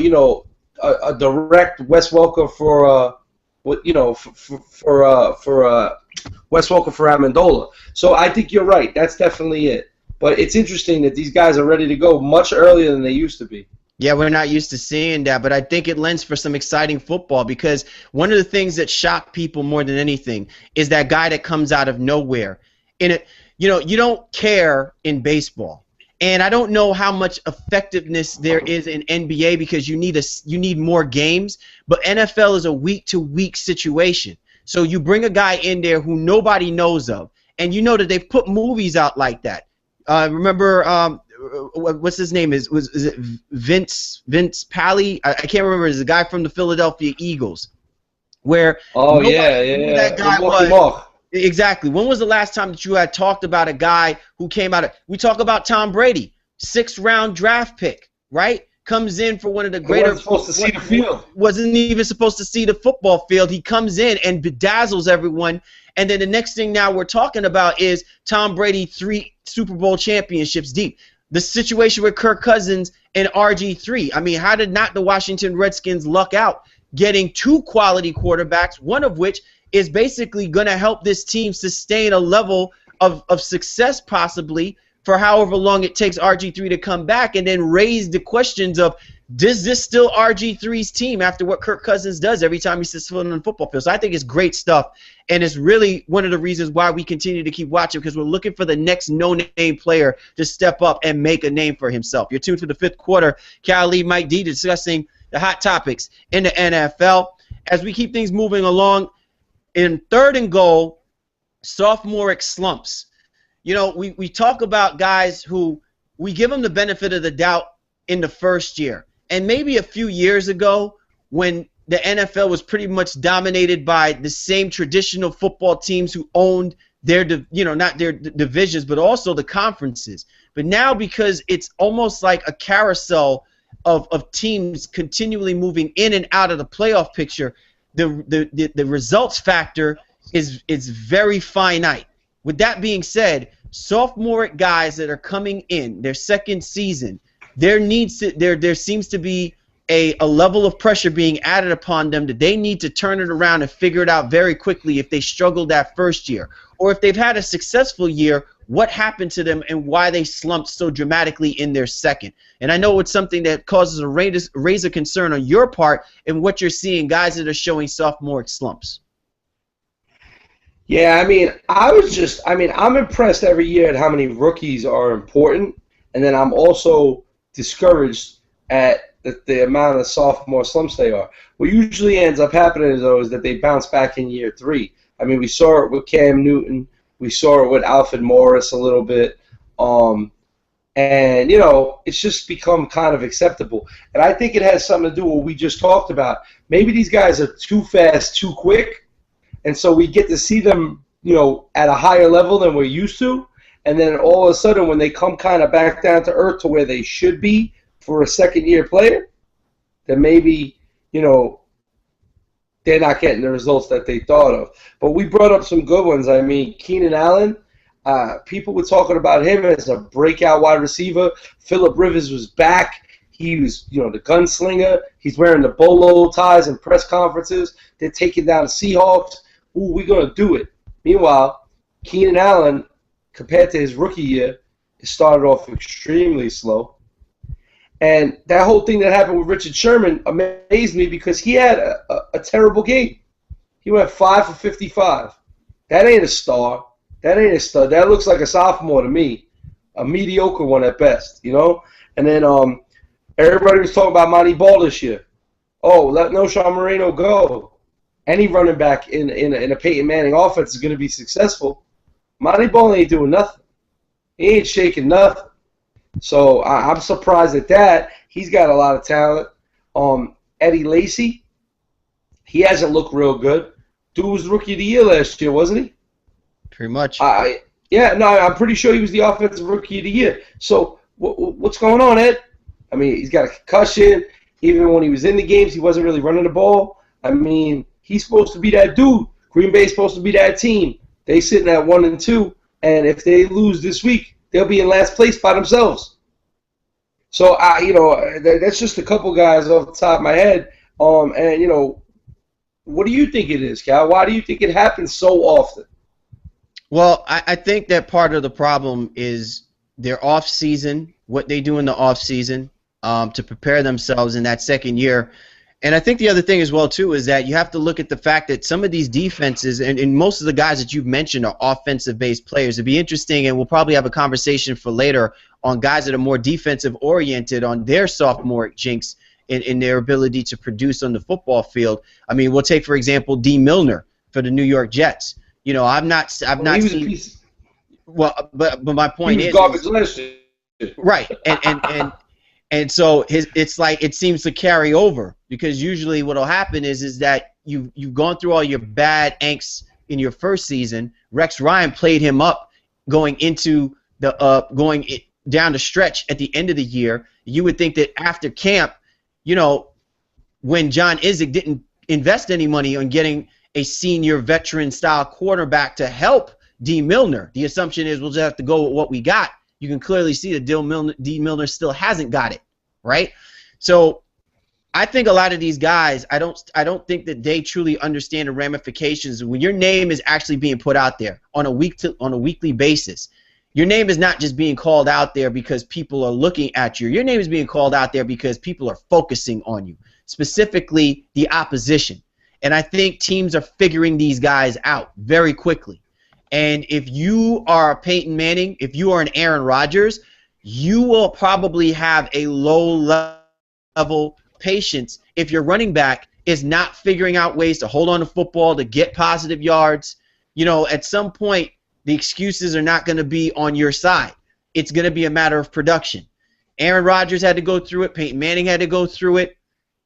direct Wes Welker for Wes Welker for Amendola. So I think you're right. That's definitely it. But it's interesting that these guys are ready to go much earlier than they used to be. Yeah, we're not used to seeing that, but I think it lends for some exciting football, because one of the things that shock people more than anything is that guy that comes out of nowhere. You don't care in baseball. And I don't know how much effectiveness there is in NBA because you need more games, but NFL is a week-to-week situation. So you bring a guy in there who nobody knows of, and you know that they've put movies out like that. Remember, what's his name? Is it Vince Pally? I can't remember. It's a guy from the Philadelphia Eagles. Where nobody knew who that guy was. Exactly. When was the last time that you had talked about a guy who came out of – we talk about Tom Brady, 6th-round draft pick, right? Comes in for one of the greater – wasn't supposed to see the field. Wasn't even supposed to see the football field. He comes in and bedazzles everyone. And then the next thing now we're talking about is Tom Brady 3 Super Bowl championships deep. The situation with Kirk Cousins and RG3. I mean, how did not the Washington Redskins luck out getting 2 quality quarterbacks, one of which – is basically going to help this team sustain a level of success possibly for however long it takes RG3 to come back, and then raise the questions of, does this still RG3's team after what Kirk Cousins does every time he sits foot on the football field? So I think it's great stuff, and it's really one of the reasons why we continue to keep watching, because we're looking for the next no-name player to step up and make a name for himself. You're tuned to the 5th quarter. Cal Lee, Mike D discussing the hot topics in the NFL. As we keep things moving along, in 3rd and goal, sophomoric slumps. You know, we talk about guys who we give them the benefit of the doubt in the first year. And maybe a few years ago when the NFL was pretty much dominated by the same traditional football teams who owned their, not their divisions, but also the conferences. But now, because it's almost like a carousel of teams continually moving in and out of the playoff picture, the results factor is very finite. With that being said, sophomoric guys that are coming in their second season, there seems to be a level of pressure being added upon them that they need to turn it around and figure it out very quickly if they struggled that first year. Or if they've had a successful year, what happened to them and why they slumped so dramatically in their second. And I know it's something that causes a raise of concern on your part in what you're seeing, guys that are showing sophomoric slumps. Yeah, I mean, I'm impressed every year at how many rookies are important, and then I'm also discouraged at the amount of sophomore slumps they are. What usually ends up happening, though, is that they bounce back in year 3. I mean, we saw it with Cam Newton. We saw it with Alfred Morris a little bit. And, it's just become kind of acceptable. And I think it has something to do with what we just talked about. Maybe these guys are too fast, too quick, and so we get to see them, at a higher level than we're used to. And then all of a sudden, when they come kind of back down to earth to where they should be for a second-year player, then maybe, they're not getting the results that they thought of. But we brought up some good ones. I mean, Keenan Allen, people were talking about him as a breakout wide receiver. Phillip Rivers was back. He was, the gunslinger. He's wearing the bolo ties in press conferences. They're taking down the Seahawks. Ooh, we're going to do it. Meanwhile, Keenan Allen, compared to his rookie year, it started off extremely slow. And that whole thing that happened with Richard Sherman amazed me because he had a terrible game. He went 5 for 55. That ain't a star. That ain't a star. That looks like a sophomore to me, a mediocre one at best, And then everybody was talking about Monty Ball this year. Oh, let Noshawn Moreno go. Any running back in a Peyton Manning offense is going to be successful. Monty Ball ain't doing nothing. He ain't shaking nothing. So I'm surprised at that. He's got a lot of talent. Eddie Lacy, he hasn't looked real good. Dude was the rookie of the year last year, wasn't he? Pretty much. I'm pretty sure he was the offensive rookie of the year. So what's going on, Ed? I mean, he's got a concussion. Even when he was in the games, he wasn't really running the ball. I mean, he's supposed to be that dude. Green Bay's supposed to be that team. They sitting at 1-2, and if they lose this week, they'll be in last place by themselves. So, that's just a couple guys off the top of my head. And, what do you think it is, Cal? Why do you think it happens so often? Well, I think that part of the problem is their off season, what they do in the off season to prepare themselves in that second year. And I think the other thing as well, too, is that you have to look at the fact that some of these defenses, and most of the guys that you've mentioned are offensive-based players. It'd be interesting, and we'll probably have a conversation for later on guys that are more defensive-oriented on their sophomoric jinx in their ability to produce on the football field. I mean, we'll take, for example, D. Milner for the New York Jets. You know, I've not seen. Well, but my point is garbage last year. Right, and so it's like it seems to carry over, because usually what will happen is that you've gone through all your bad angst in your first season. Rex Ryan played him up going into the down the stretch at the end of the year. You would think that after camp, you know, when John Izzik didn't invest any money on getting a senior veteran style quarterback to help D. Milner, the assumption is we'll just have to go with what we got. You can clearly see that D. Milner still hasn't got it, right? So I think a lot of these guys, I don't think that they truly understand the ramifications when your name is actually being put out there on a weekly basis. Your name is not just being called out there because people are looking at you. Your name is being called out there because people are focusing on you, specifically the opposition. And I think teams are figuring these guys out very quickly. And if you are Peyton Manning, if you are an Aaron Rodgers, you will probably have a low-level patience if your running back is not figuring out ways to hold on to football, to get positive yards. You know, at some point, the excuses are not going to be on your side. It's going to be a matter of production. Aaron Rodgers had to go through it. Peyton Manning had to go through it.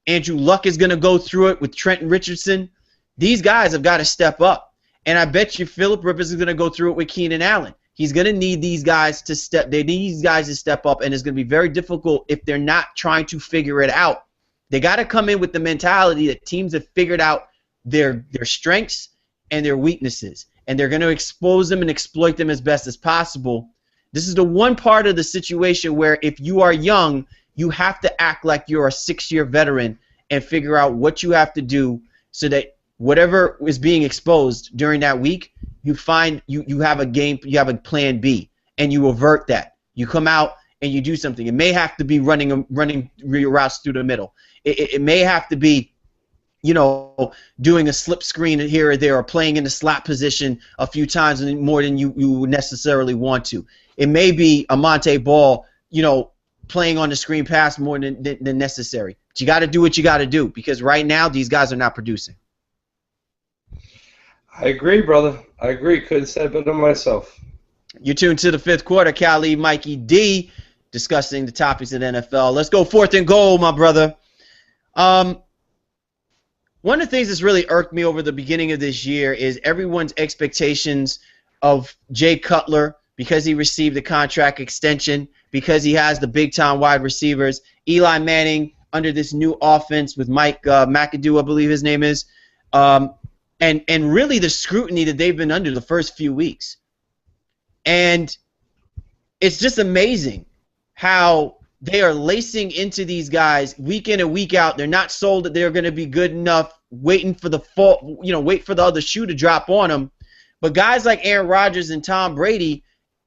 Andrew Luck is going to go through it with Trenton Richardson. These guys have got to step up. And I bet you Phillip Rivers is going to go through it with Keenan Allen. He's going to need these guys to step. They need these guys to step up, and it's going to be very difficult if they're not trying to figure it out. They got to come in with the mentality that teams have figured out their strengths and their weaknesses, and they're going to expose them and exploit them as best as possible. This is the one part of the situation where if you are young, you have to act like you're a 6-year veteran and figure out what you have to do so that whatever is being exposed during that week, you find you have a game, you have a plan B, and you avert that. You come out and you do something. It may have to be running routes through the middle. It may have to be, you know, doing a slip screen here or there, or playing in the slot position a few times more than you would necessarily want to. It may be a Monte Ball, you know, playing on the screen pass more than necessary. But you got to do what you got to do, because right now these guys are not producing. I agree, brother. I agree. Couldn't say it better myself. You're tuned to the fifth quarter. Cali, Mikey D, discussing the topics of the NFL. Let's go 4th and goal, my brother. One of the things that's really irked me over the beginning of this year is everyone's expectations of Jay Clutchler, because he received the contract extension, because he has the big-time wide receivers. Eli Manning under this new offense with Mike McAdoo, I believe his name is. And really the scrutiny that they've been under the first few weeks. And it's just amazing how they are lacing into these guys week in and week out. They're not sold that they're going to be good enough, waiting for the wait for the other shoe to drop on them. But guys like Aaron Rodgers and Tom Brady,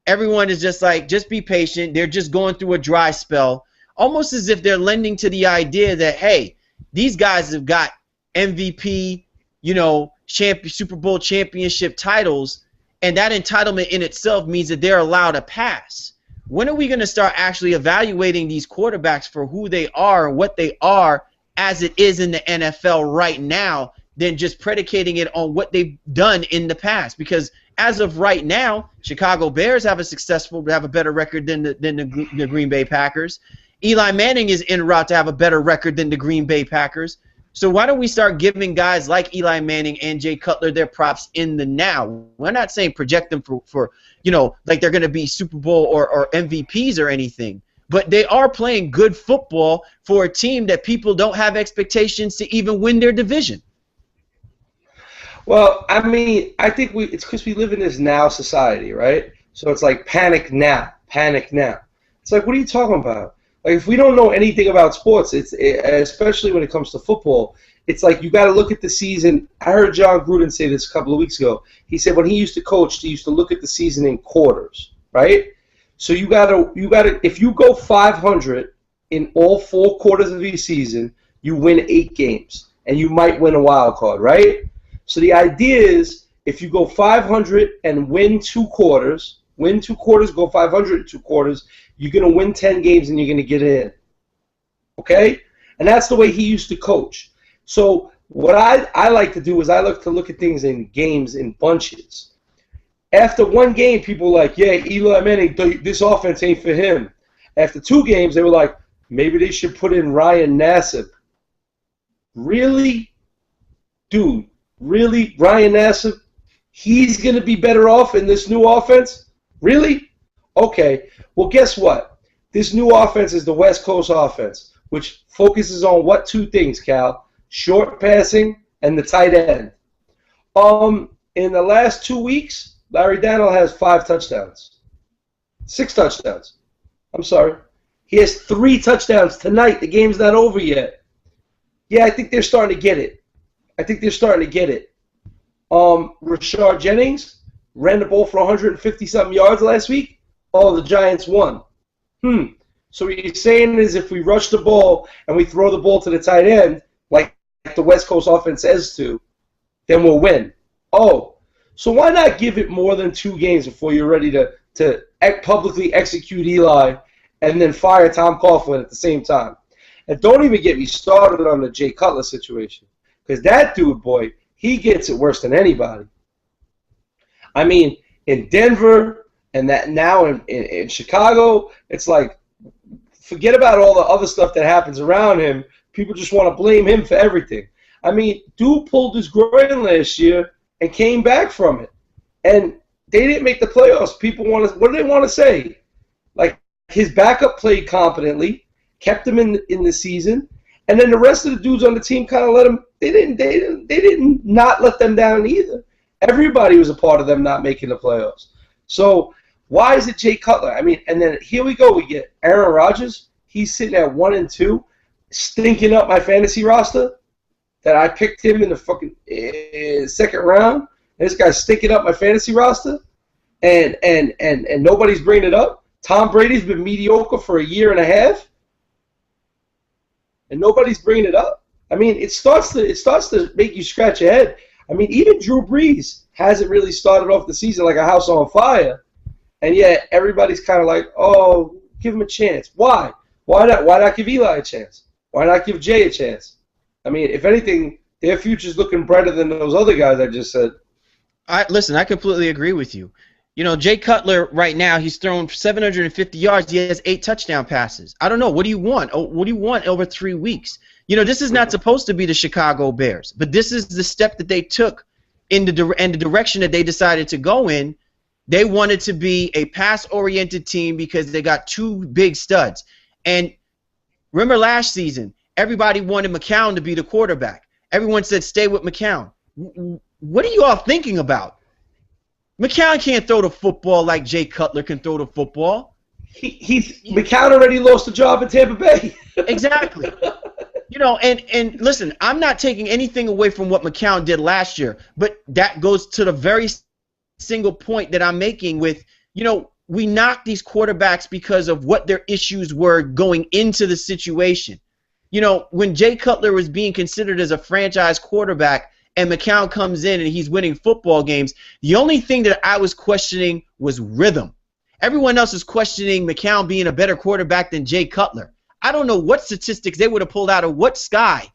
everyone is just like, just be patient. They're just going through a dry spell, almost as if they're lending to the idea that, hey, these guys have got MVP, you know, Super Bowl championship titles, and that entitlement in itself means that they're allowed to pass. When are we going to start actually evaluating these quarterbacks for who they are and what they are as it is in the NFL right now, than just predicating it on what they've done in the past? Because as of right now, Chicago Bears have a better record than the Green Bay Packers. Eli Manning is en route to have a better record than the Green Bay Packers. So why don't we start giving guys like Eli Manning and Jay Clutchler their props in the now? We're not saying project them for you know, like they're going to be Super Bowl or MVPs or anything. But they are playing good football for a team that people don't have expectations to even win their division. Well, I mean, I think it's because we live in this now society, right? So it's like panic now, panic now. It's like, what are you talking about? Like, if we don't know anything about sports, especially when it comes to football, it's like you got to look at the season. I heard John Gruden say this a couple of weeks ago. He said when he used to coach, he used to look at the season in quarters, right? So you gotta, if you go 500 in all 4 quarters of the season, you win 8 games, and you might win a wild card, right? So the idea is if you go 500 and win 2 quarters, go 500 in 2 quarters, you're going to win 10 games and you're going to get in. Okay? And that's the way he used to coach. So what I like to do is I like to look at things in games in bunches. After 1 game, people were like, yeah, Eli Manning, this offense ain't for him. After 2 games, they were like, maybe they should put in Ryan Nassib. Really? Dude, really? Ryan Nassib? He's going to be better off in this new offense? Really? Okay. Well, guess what? This new offense is the West Coast offense, which focuses on what 2 things, Cal? Short passing and the tight end. In the last 2 weeks, Larry Donnell has 5 touchdowns. 6 touchdowns. I'm sorry. He has 3 touchdowns tonight. The game's not over yet. Yeah, I think they're starting to get it. Rashard Jennings ran the ball for 150-something yards last week. Oh, the Giants won. So what you're saying is if we rush the ball and we throw the ball to the tight end, like the West Coast offense says to, then we'll win. Oh, so why not give it more than 2 games before you're ready to publicly execute Eli and then fire Tom Coughlin at the same time? And don't even get me started on the Jay Cutler situation, because that dude, boy, he gets it worse than anybody. I mean, in Denver and that now in Chicago, it's like, forget about all the other stuff that happens around him. People just want to blame him for everything. I mean, dude pulled his groin last year and came back from it. And they didn't make the playoffs. What do they want to say? Like, his backup played competently, kept him in the season, and then the rest of the dudes on the team kind of let him. They didn't not let them down either. Everybody was a part of them not making the playoffs. So why is it Jay Cutler? I mean, and then here we go. We get Aaron Rodgers. He's sitting at 1-2, stinking up my fantasy roster. That I picked him in the fucking second round. And this guy's stinking up my fantasy roster, and nobody's bringing it up. Tom Brady's been mediocre for a year and a half, and nobody's bringing it up. I mean, it starts to make you scratch your head. I mean, even Drew Brees hasn't really started off the season like a house on fire, and yet everybody's kind of like, oh, give him a chance. Why? Why not? Why not give Eli a chance? Why not give Jay a chance? I mean, if anything, their future's looking brighter than those other guys I just said. Listen, I completely agree with you. You know, Jay Cutler right now, he's thrown 750 yards. He has 8 touchdown passes. I don't know. What do you want? What do you want over 3 weeks? You know, this is not supposed to be the Chicago Bears, but this is the step that they took in the direction that they decided to go in. They wanted to be a pass-oriented team because they got 2 big studs. And remember last season, everybody wanted McCown to be the quarterback. Everyone said, stay with McCown. What are you all thinking about? McCown can't throw the football like Jay Cutler can throw the football. McCown already lost the job in Tampa Bay. Exactly. You know, and listen, I'm not taking anything away from what McCown did last year, but that goes to the very single point that I'm making with, you know, we knock these quarterbacks because of what their issues were going into the situation. You know, when Jay Cutler was being considered as a franchise quarterback and McCown comes in and he's winning football games, the only thing that I was questioning was rhythm. Everyone else is questioning McCown being a better quarterback than Jay Cutler. I don't know what statistics they would have pulled out of what sky,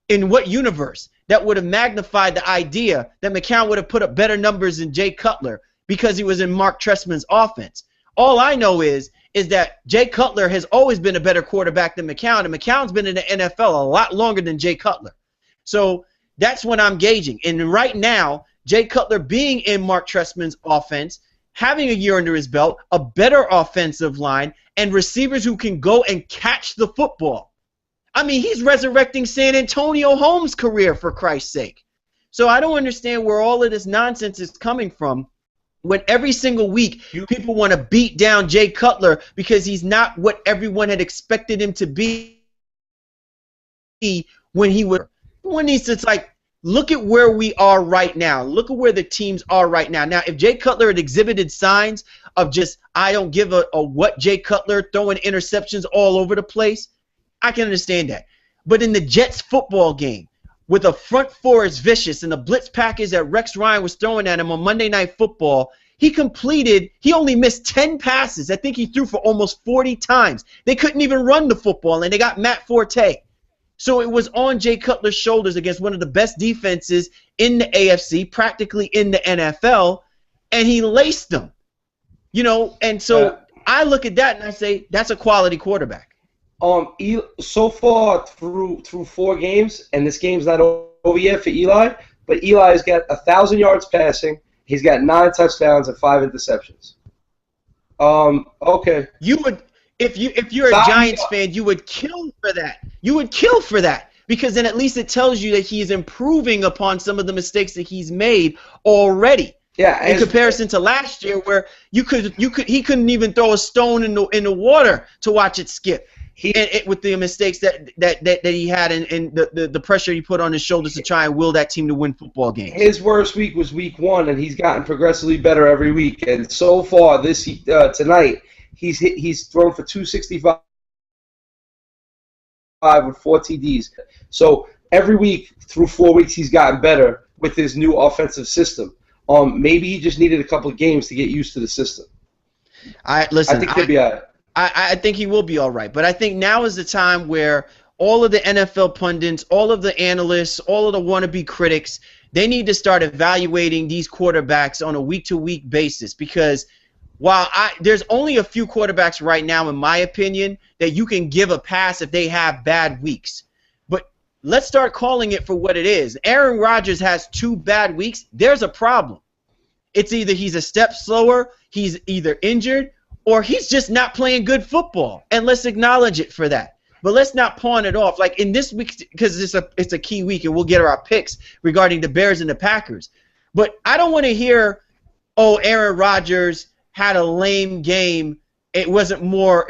in what universe, that would have magnified the idea that McCown would have put up better numbers than Jay Cutler because he was in Mark Trestman's offense. All I know is that Jay Cutler has always been a better quarterback than McCown, and McCown's been in the NFL a lot longer than Jay Cutler. So that's what I'm gauging. And right now, Jay Cutler being in Mark Trestman's offense, having a year under his belt, a better offensive line, and receivers who can go and catch the football. I mean, he's resurrecting San Antonio Holmes' career, for Christ's sake. So I don't understand where all of this nonsense is coming from when every single week people want to beat down Jay Cutler because he's not what everyone had expected him to be when he was. One needs to, like, look at where we are right now. Look at where the teams are right now. Now, if Jay Cutler had exhibited signs of just, I don't give a what Jay Cutler throwing interceptions all over the place, I can understand that. But in the Jets football game, with a front four as vicious and the blitz package that Rex Ryan was throwing at him on Monday Night Football, he only missed 10 passes. I think he threw for almost 40 times. They couldn't even run the football, and they got Matt Forte. So it was on Jay Cutler's shoulders against one of the best defenses in the AFC, practically in the NFL, and he laced them. And so I look at that and I say, that's a quality quarterback. So far through 4 games, and this game's not over yet for Eli, but Eli's got 1,000 yards passing. He's got 9 touchdowns and 5 interceptions. Okay. You would, if you're a Giants fan, you would kill for that. You would kill for that, because then at least it tells you that he's improving upon some of the mistakes that he's made already. Yeah. In comparison to last year, where he couldn't even throw a stone in the water to watch it skip. With the mistakes that he had and the pressure he put on his shoulders to try and will that team to win football games. His worst week was week 1, and he's gotten progressively better every week. And so far tonight, he's thrown for 265 with 4 TDs. So every week through 4 weeks, he's gotten better with his new offensive system. Maybe he just needed a couple of games to get used to the system. I think he'll be all right. I think he will be all right. But I think now is the time where all of the NFL pundits, all of the analysts, all of the wannabe critics, they need to start evaluating these quarterbacks on a week-to-week basis, because while there's only a few quarterbacks right now, in my opinion, that you can give a pass if they have bad weeks. But let's start calling it for what it is. Aaron Rodgers has 2 bad weeks. There's a problem. It's either he's a step slower, he's either injured, or he's just not playing good football, and let's acknowledge it for that. But let's not pawn it off. Like in this week, because it's a key week, and we'll get our picks regarding the Bears and the Packers. But I don't want to hear, Aaron Rodgers had a lame game. It was more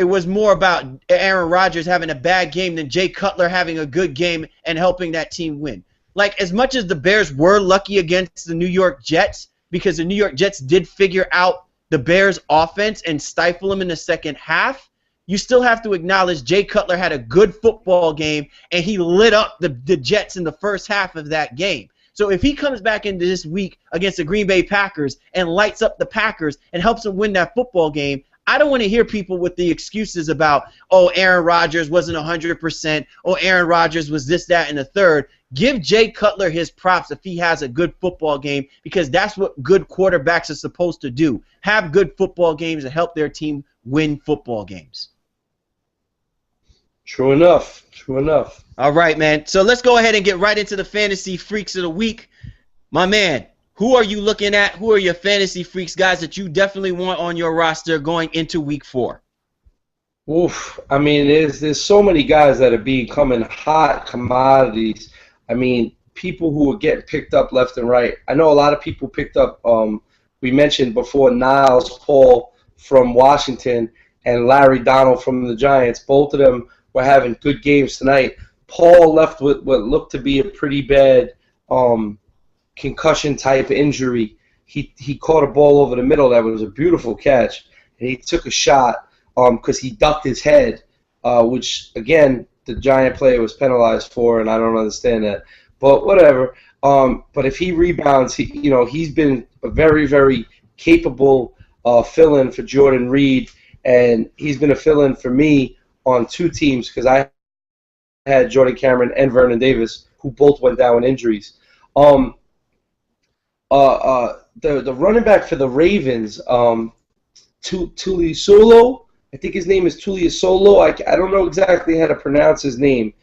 about Aaron Rodgers having a bad game than Jay Cutler having a good game and helping that team win. Like, as much as the Bears were lucky against the New York Jets, because the New York Jets did figure out the Bears' offense and stifle them in the second half, you still have to acknowledge Jay Cutler had a good football game, and he lit up the Jets in the first half of that game. So if he comes back into this week against the Green Bay Packers and lights up the Packers and helps them win that football game, I don't want to hear people with the excuses about, Aaron Rodgers wasn't 100%, Aaron Rodgers was this, that, and the third. Give Jay Cutler his props if he has a good football game, because that's what good quarterbacks are supposed to do. Have good football games and help their team win football games. True enough. True enough. All right, man. So let's go ahead and get right into the Fantasy Freaks of the Week. My man, who are you looking at? Who are your Fantasy Freaks, guys, that you definitely want on your roster going into Week 4? Oof. I mean, there's so many guys that are becoming hot commodities. I mean, people who are getting picked up left and right. I know a lot of people picked up, we mentioned before, Niles Paul from Washington and Larry Donald from the Giants. Both of them were having good games tonight. Paul left with what looked to be a pretty bad concussion-type injury. He caught a ball over the middle that was a beautiful catch, and he took a shot because he ducked his head, which, again, the Giant player was penalized for, and I don't understand that. But whatever. But if he rebounds, he's been a very, very capable fill-in for Jordan Reed, and he's been a fill-in for me on 2 teams because I had Jordan Cameron and Vernon Davis, who both went down with injuries. The running back for the Ravens, Tuliosolo, I think his name is Tuliosolo. I don't know exactly how to pronounce his name.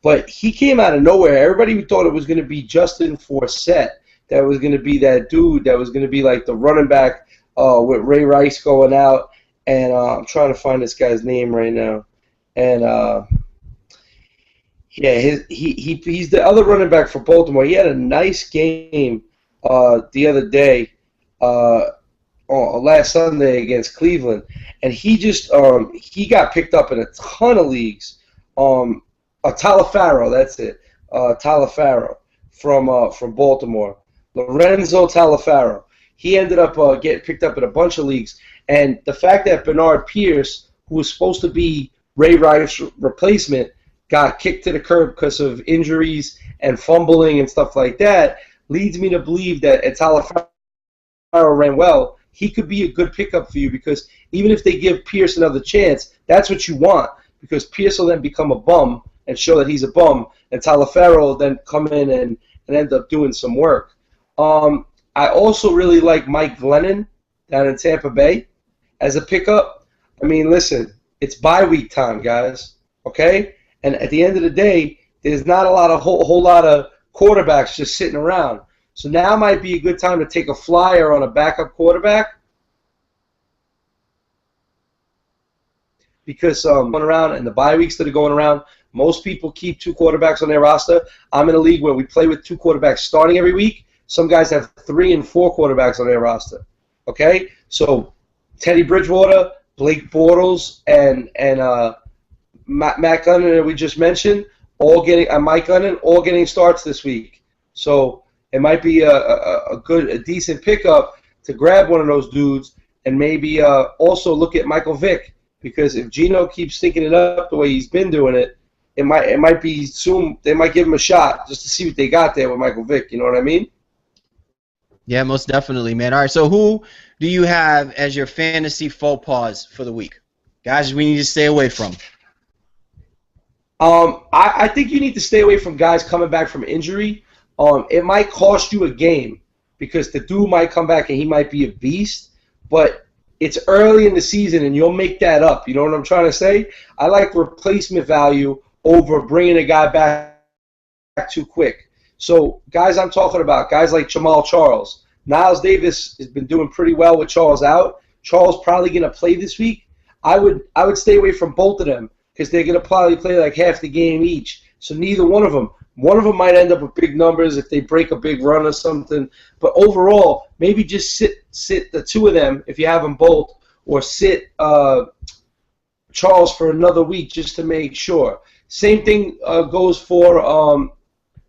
But he came out of nowhere. Everybody thought it was going to be Justin Forsett. That was going to be that dude that was going to be like the running back with Ray Rice going out. And I'm trying to find this guy's name right now. And he's the other running back for Baltimore. He had a nice game the other day, last Sunday against Cleveland, and he just he got picked up in a ton of leagues. Talafaro, that's it. Talafaro from Baltimore. Lorenzo Talafaro. He ended up getting picked up in a bunch of leagues. And the fact that Bernard Pierce, who was supposed to be Ray Rice's replacement, got kicked to the curb because of injuries and fumbling and stuff like that, leads me to believe that Talafaro ran well. He could be a good pickup for you because even if they give Pierce another chance, that's what you want because Pierce will then become a bum and show that he's a bum, and Talafaro will then come in and end up doing some work. I also really like Mike Glennon down in Tampa Bay as a pickup. I mean, listen, it's bye week time, guys, okay? And at the end of the day, there's not a whole lot of quarterbacks just sitting around. So now might be a good time to take a flyer on a backup quarterback because going around and the bye weeks that are going around, most people keep 2 quarterbacks on their roster. I'm in a league where we play with 2 quarterbacks starting every week. Some guys have 3 and 4 quarterbacks on their roster. Okay, so Teddy Bridgewater, Blake Bortles, and Matt Gunnan that we just mentioned, all getting Mike Gunnan, all getting starts this week. So it might be a decent pickup to grab one of those dudes, and maybe also look at Michael Vick because if Geno keeps stinking it up the way he's been doing it, it might be soon they might give him a shot just to see what they got there with Michael Vick. You know what I mean? Yeah, most definitely, man. All right, so who do you have as your fantasy faux pas for the week? Guys we need to stay away from. I think you need to stay away from guys coming back from injury. It might cost you a game because the dude might come back and he might be a beast, but it's early in the season and you'll make that up. You know what I'm trying to say? I like replacement value over bringing a guy back too quick. So guys I'm talking about, guys like Jamal Charles. Niles Davis has been doing pretty well with Charles out. Charles probably going to play this week. I would stay away from both of them because they're going to probably play like half the game each. So neither one of them. One of them might end up with big numbers if they break a big run or something. But overall, maybe just sit the 2 of them if you have them both, or sit Charles for another week just to make sure. Same thing goes for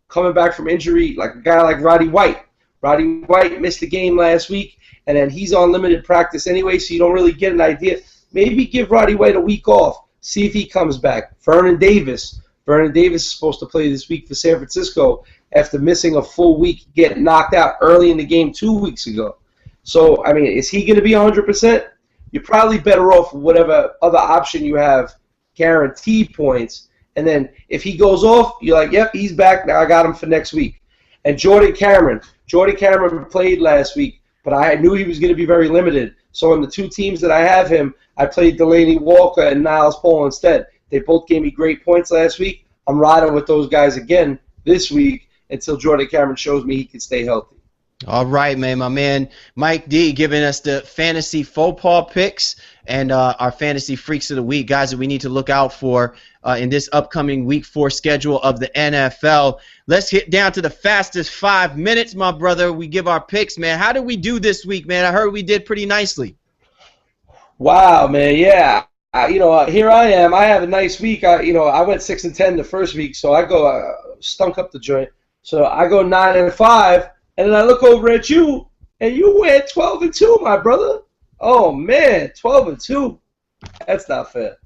coming back from injury, like a guy like Roddy White. Roddy White missed the game last week, and then he's on limited practice anyway, so you don't really get an idea. Maybe give Roddy White a week off. See if he comes back. Vernon Davis. Vernon Davis is supposed to play this week for San Francisco after missing a full week, getting knocked out early in the game 2 weeks ago. So, I mean, is he going to be 100%? You're probably better off with whatever other option you have, guaranteed points. And then if he goes off, you're like, yep, he's back. Now I got him for next week. And Jordan Cameron. Jordan Cameron played last week, but I knew he was going to be very limited. So in the 2 teams that I have him, I played Delaney Walker and Niles Paul instead. They both gave me great points last week. I'm riding with those guys again this week until Jordan Cameron shows me he can stay healthy. All right, man. My man Mike D giving us the fantasy faux pas picks and our fantasy freaks of the week, guys that we need to look out for in this upcoming Week 4 schedule of the NFL. Let's get down to the fastest 5 minutes, my brother. We give our picks, man. How did we do this week, man? I heard we did pretty nicely. Wow, man. Yeah. Here I am. I have a nice week. I went 6-10 the first week, so I go stunk up the joint. So I go 9-5. And then I look over at you, and you went 12-2, my brother. Oh man, 12-2. That's not fair.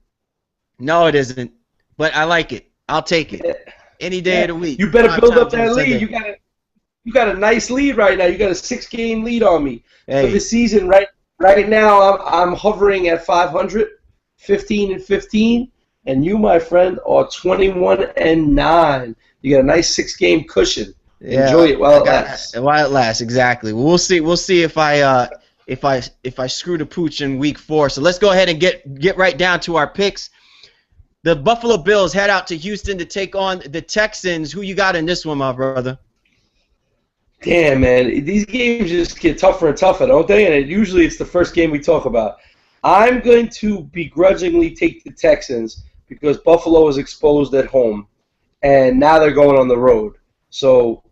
No, it isn't. But I like it. I'll take it any day of the week. You better build up that lead. You got a nice lead right now. You got a 6-game lead on me for the season. Right now, I'm hovering at 500, 15-15, and you, my friend, are 21-9. You got a nice 6-game cushion. Yeah, enjoy it while it lasts. While it lasts, exactly. We'll see. We'll see if I screw the pooch in Week 4. So let's go ahead and get right down to our picks. The Buffalo Bills head out to Houston to take on the Texans. Who you got in this one, my brother? Damn, man, these games just get tougher and tougher, don't they? And usually it's the first game we talk about. I'm going to begrudgingly take the Texans because Buffalo is exposed at home, and now they're going on the road. So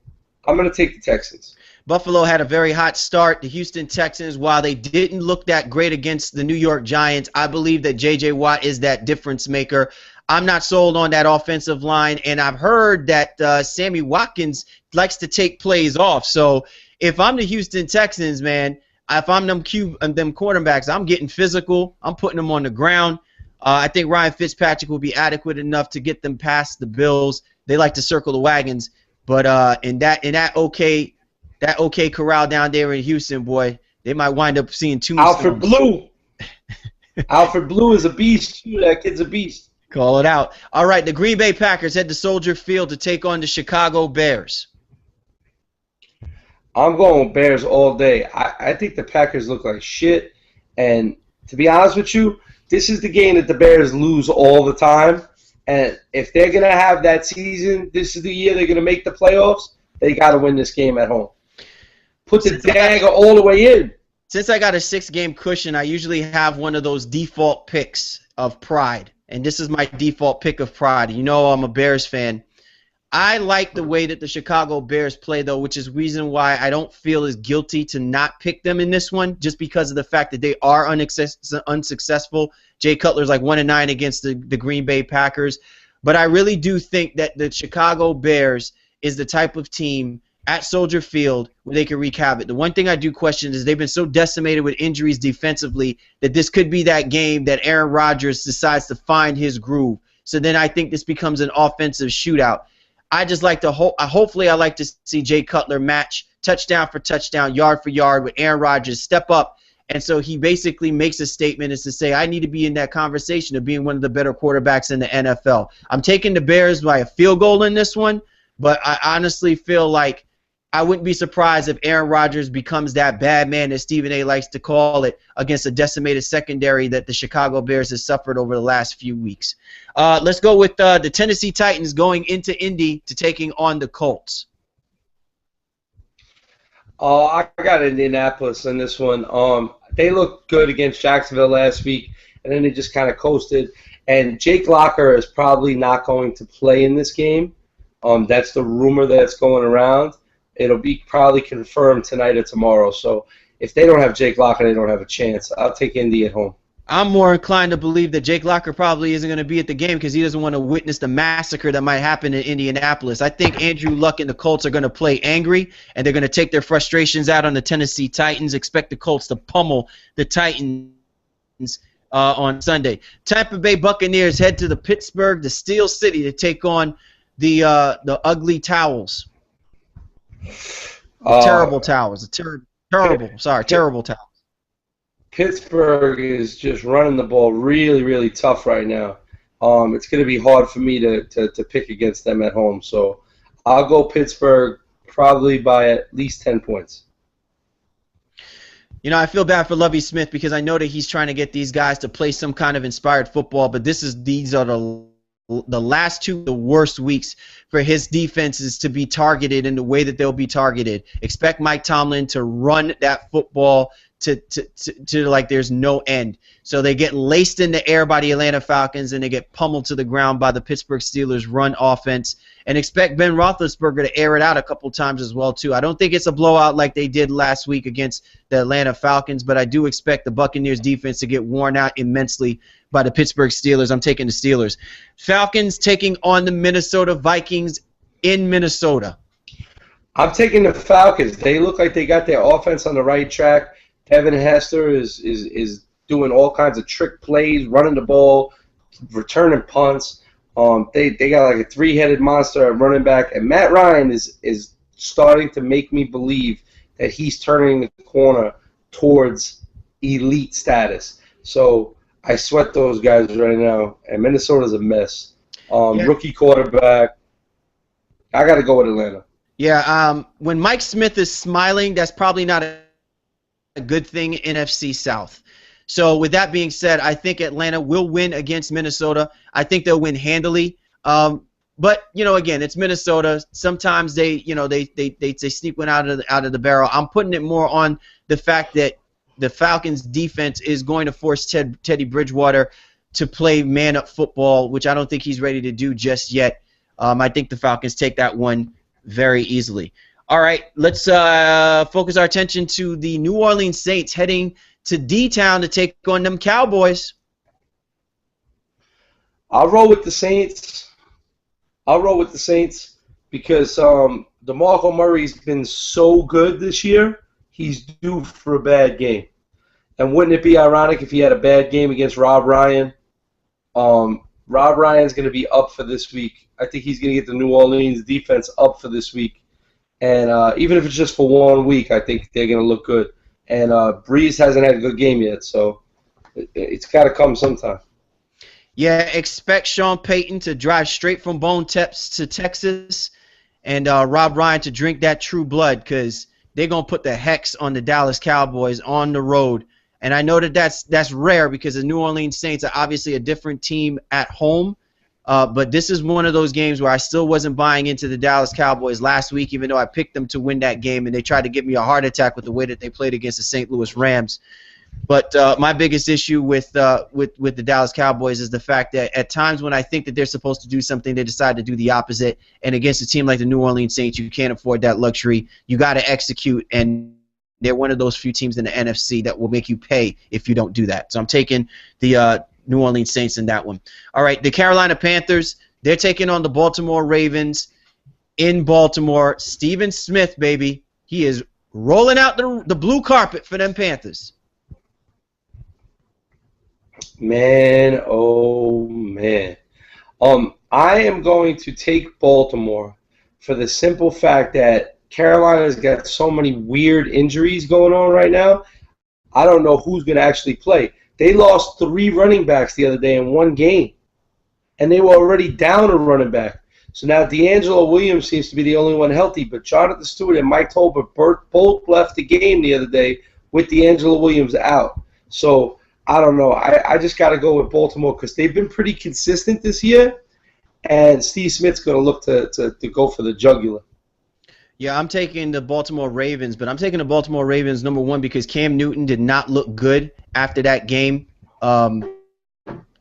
I'm going to take the Texans. Buffalo had a very hot start. The Houston Texans, while they didn't look that great against the New York Giants, I believe that J.J. Watt is that difference maker. I'm not sold on that offensive line, and I've heard that Sammy Watkins likes to take plays off. So if I'm the Houston Texans, man, if I'm them quarterbacks, I'm getting physical. I'm putting them on the ground. I think Ryan Fitzpatrick will be adequate enough to get them past the Bills. They like to circle the wagons, but in that OK corral down there in Houston, boy, they might wind up seeing Alfred tombstones. Blue. Alfred Blue is a beast too. That kid's a beast. Call it out. All right, the Green Bay Packers head to Soldier Field to take on the Chicago Bears. I'm going Bears all day. I think the Packers look like shit. And to be honest with you, this is the game that the Bears lose all the time. And if they're going to have that season, this is the year they're going to make the playoffs, they got to win this game at home. Put the dagger all the way in. Since I got a 6-game cushion, I usually have one of those default picks of pride. And this is my default pick of pride. You know I'm a Bears fan. I like the way that the Chicago Bears play, though, which is reason why I don't feel as guilty to not pick them in this one, just because of the fact that they are unsuccessful. Jay Cutler's like 1-9 against the Green Bay Packers. But I really do think that the Chicago Bears is the type of team at Soldier Field where they can wreak havoc. The one thing I do question is they've been so decimated with injuries defensively that this could be that game that Aaron Rodgers decides to find his groove. So then I think this becomes an offensive shootout. I just like to hopefully I like to see Jay Cutler match touchdown for touchdown, yard for yard with Aaron Rodgers, step up. And so he basically makes a statement as to say, I need to be in that conversation of being one of the better quarterbacks in the NFL. I'm taking the Bears by a field goal in this one, but I honestly feel like I wouldn't be surprised if Aaron Rodgers becomes that bad man that Stephen A. likes to call it against a decimated secondary that the Chicago Bears has suffered over the last few weeks. Let's go with the Tennessee Titans going into Indy to taking on the Colts. I got Indianapolis in this one. They looked good against Jacksonville last week, and then they just kind of coasted. And Jake Locker is probably not going to play in this game. That's the rumor that's going around. It'll be probably confirmed tonight or tomorrow. So if they don't have Jake Locker, they don't have a chance. I'll take Indy at home. I'm more inclined to believe that Jake Locker probably isn't going to be at the game because he doesn't want to witness the massacre that might happen in Indianapolis. I think Andrew Luck and the Colts are going to play angry, and they're going to take their frustrations out on the Tennessee Titans. Expect the Colts to pummel the Titans on Sunday. Tampa Bay Buccaneers head to the Steel City, to take on the Ugly Towels. Terrible Towers. Terrible Towers. Pittsburgh is just running the ball really, really tough right now. It's going to be hard for me to pick against them at home. So I'll go Pittsburgh probably by at least 10 points. You know, I feel bad for Lovie Smith because I know that he's trying to get these guys to play some kind of inspired football, but these are the last two the worst weeks for his defenses to be targeted in the way that they'll be targeted. Expect Mike Tomlin to run that football to like there's no end. So they get laced in the air by the Atlanta Falcons, and they get pummeled to the ground by the Pittsburgh Steelers run offense. And expect Ben Roethlisberger to air it out a couple times as well, too. I don't think it's a blowout like they did last week against the Atlanta Falcons, but I do expect the Buccaneers defense to get worn out immensely by the Pittsburgh Steelers. I'm taking the Steelers. Falcons taking on the Minnesota Vikings in Minnesota. I'm taking the Falcons. They look like they got their offense on the right track. Kevin Hester is doing all kinds of trick plays, running the ball, returning punts. They got like a three-headed monster at running back, and Matt Ryan is starting to make me believe that he's turning the corner towards elite status. So I sweat those guys right now, and Minnesota's a mess. Rookie quarterback. I got to go with Atlanta. Yeah, when Mike Smith is smiling, that's probably not a good thing in NFC South. So with that being said, I think Atlanta will win against Minnesota. I think they'll win handily. But you know, again, it's Minnesota. Sometimes they sneak one out of the barrel. I'm putting it more on the fact that the Falcons defense is going to force Teddy Bridgewater to play man-up football, which I don't think he's ready to do just yet. I think the Falcons take that one very easily. All right, let's focus our attention to the New Orleans Saints heading to D-Town to take on them Cowboys. I'll roll with the Saints. Because DeMarco Murray's been so good this year, he's due for a bad game. And wouldn't it be ironic if he had a bad game against Rob Ryan? Rob Ryan's going to be up for this week. I think he's going to get the New Orleans defense up for this week. And even if it's just for 1 week, I think they're going to look good. And Breeze hasn't had a good game yet, so it's got to come sometime. Yeah, expect Sean Payton to drive straight from Bone Teps to Texas and Rob Ryan to drink that true blood because they're going to put the hex on the Dallas Cowboys on the road. And I know that that's rare because the New Orleans Saints are obviously a different team at home. But this is one of those games where I still wasn't buying into the Dallas Cowboys last week, even though I picked them to win that game, and they tried to give me a heart attack with the way that they played against the St. Louis Rams. But my biggest issue with the Dallas Cowboys is the fact that at times when I think that they're supposed to do something, they decide to do the opposite. And against a team like the New Orleans Saints, you can't afford that luxury. You got to execute, and they're one of those few teams in the NFC that will make you pay if you don't do that. So I'm taking the New Orleans Saints in that one. All right, the Carolina Panthers, they're taking on the Baltimore Ravens in Baltimore. Steven Smith, baby, he is rolling out the blue carpet for them Panthers. Man, oh man. I am going to take Baltimore for the simple fact that Carolina's got so many weird injuries going on right now. I don't know who's going to actually play. They lost 3 running backs the other day in one game, and they were already down a running back. So now D'Angelo Williams seems to be the only one healthy, but Jonathan Stewart and Mike Tolbert both left the game the other day with D'Angelo Williams out. So I don't know. I just got to go with Baltimore because they've been pretty consistent this year, and Steve Smith's going to look to go for the jugular. Yeah, I'm taking the Baltimore Ravens, but I'm taking the Baltimore Ravens, number one, because Cam Newton did not look good after that game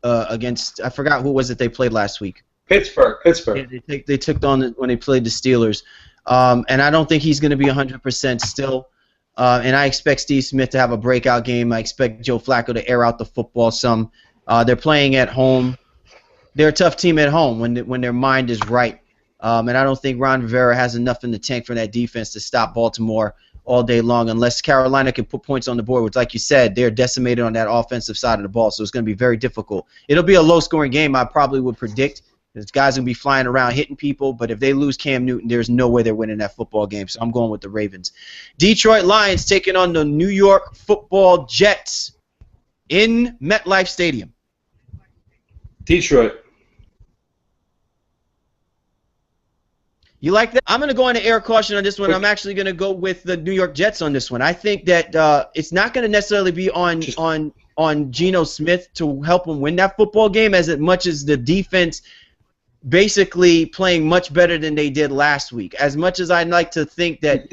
against, I forgot who was it they played last week. Pittsburgh. Yeah, they took on when they played the Steelers. And I don't think he's going to be 100% still. And I expect Steve Smith to have a breakout game. I expect Joe Flacco to air out the football some. They're playing at home. They're a tough team at home when their mind is right. And I don't think Ron Rivera has enough in the tank for that defense to stop Baltimore all day long unless Carolina can put points on the board, which, like you said, they're decimated on that offensive side of the ball, so it's going to be very difficult. It'll be a low-scoring game, I probably would predict. This guy's going to be flying around hitting people, but if they lose Cam Newton, there's no way they're winning that football game, so I'm going with the Ravens. Detroit Lions taking on the New York Football Jets in MetLife Stadium. Detroit. You like that? I'm going to go on an air caution on this one. I'm actually going to go with the New York Jets on this one. I think that it's not going to necessarily be on Geno Smith to help him win that football game as much as the defense basically playing much better than they did last week. As much as I'd like to think that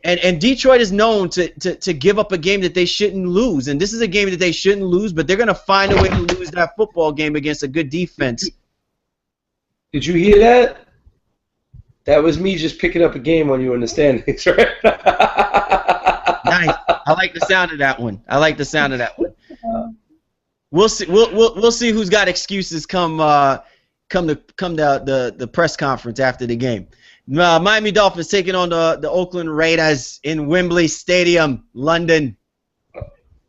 and Detroit is known to give up a game that they shouldn't lose. And this is a game that they shouldn't lose, but they're going to find a way to lose that football game against a good defense. Did you hear that? That was me just picking up a game on you in the standings, right? Nice. I like the sound of that one. We'll see. We'll see who's got excuses come the press conference after the game. Miami Dolphins taking on the Oakland Raiders in Wembley Stadium, London.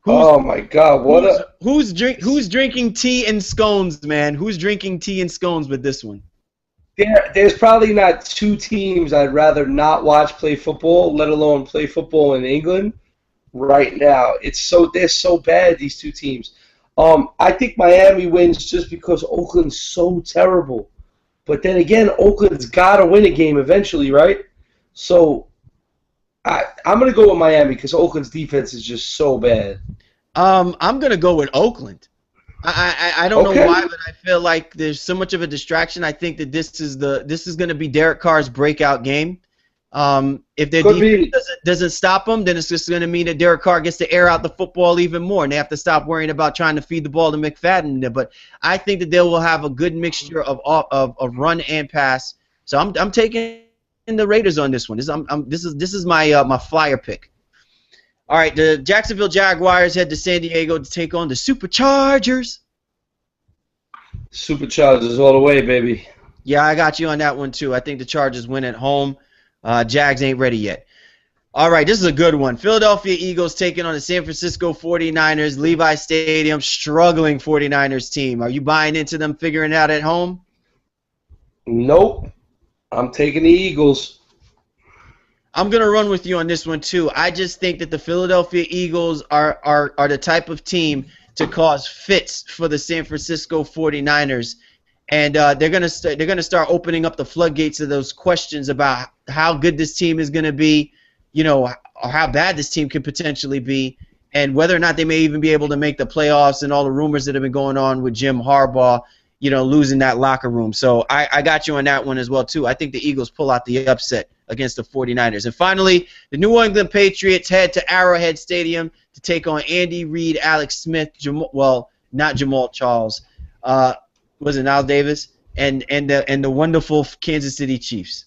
Oh my God! Who's drinking tea and scones, man? Who's drinking tea and scones with this one? There's probably not 2 teams I'd rather not watch play football, let alone play football in England right now. They're so bad, these 2 teams. I think Miami wins just because Oakland's so terrible. But then again, Oakland's got to win a game eventually, right? So I'm going to go with Miami because Oakland's defense is just so bad. I'm going to go with Oakland. I don't know why, but I feel like there's so much of a distraction. I think that this is going to be Derek Carr's breakout game. If their defense doesn't stop them, then it's just going to mean that Derek Carr gets to air out the football even more, and they have to stop worrying about trying to feed the ball to McFadden. But I think that they will have a good mixture of run and pass. So I'm taking the Raiders on this one. This is my flyer pick. All right, the Jacksonville Jaguars head to San Diego to take on the Superchargers. Superchargers all the way, baby. Yeah, I got you on that one, too. I think the Chargers win at home. Jags ain't ready yet. All right, this is a good one. Philadelphia Eagles taking on the San Francisco 49ers, Levi Stadium, struggling 49ers team. Are you buying into them figuring it out at home? Nope. I'm taking the Eagles. I'm going to run with you on this one, too. I just think that the Philadelphia Eagles are the type of team to cause fits for the San Francisco 49ers. And they're going to start opening up the floodgates of those questions about how good this team is going to be, or how bad this team could potentially be, and whether or not they may even be able to make the playoffs, and all the rumors that have been going on with Jim Harbaugh, losing that locker room. So I got you on that one as well, too. I think the Eagles pull out the upset against the 49ers. And finally, the New England Patriots head to Arrowhead Stadium to take on Andy Reid, Alex Smith, not Jamal Charles, was it Al Davis, and the wonderful Kansas City Chiefs.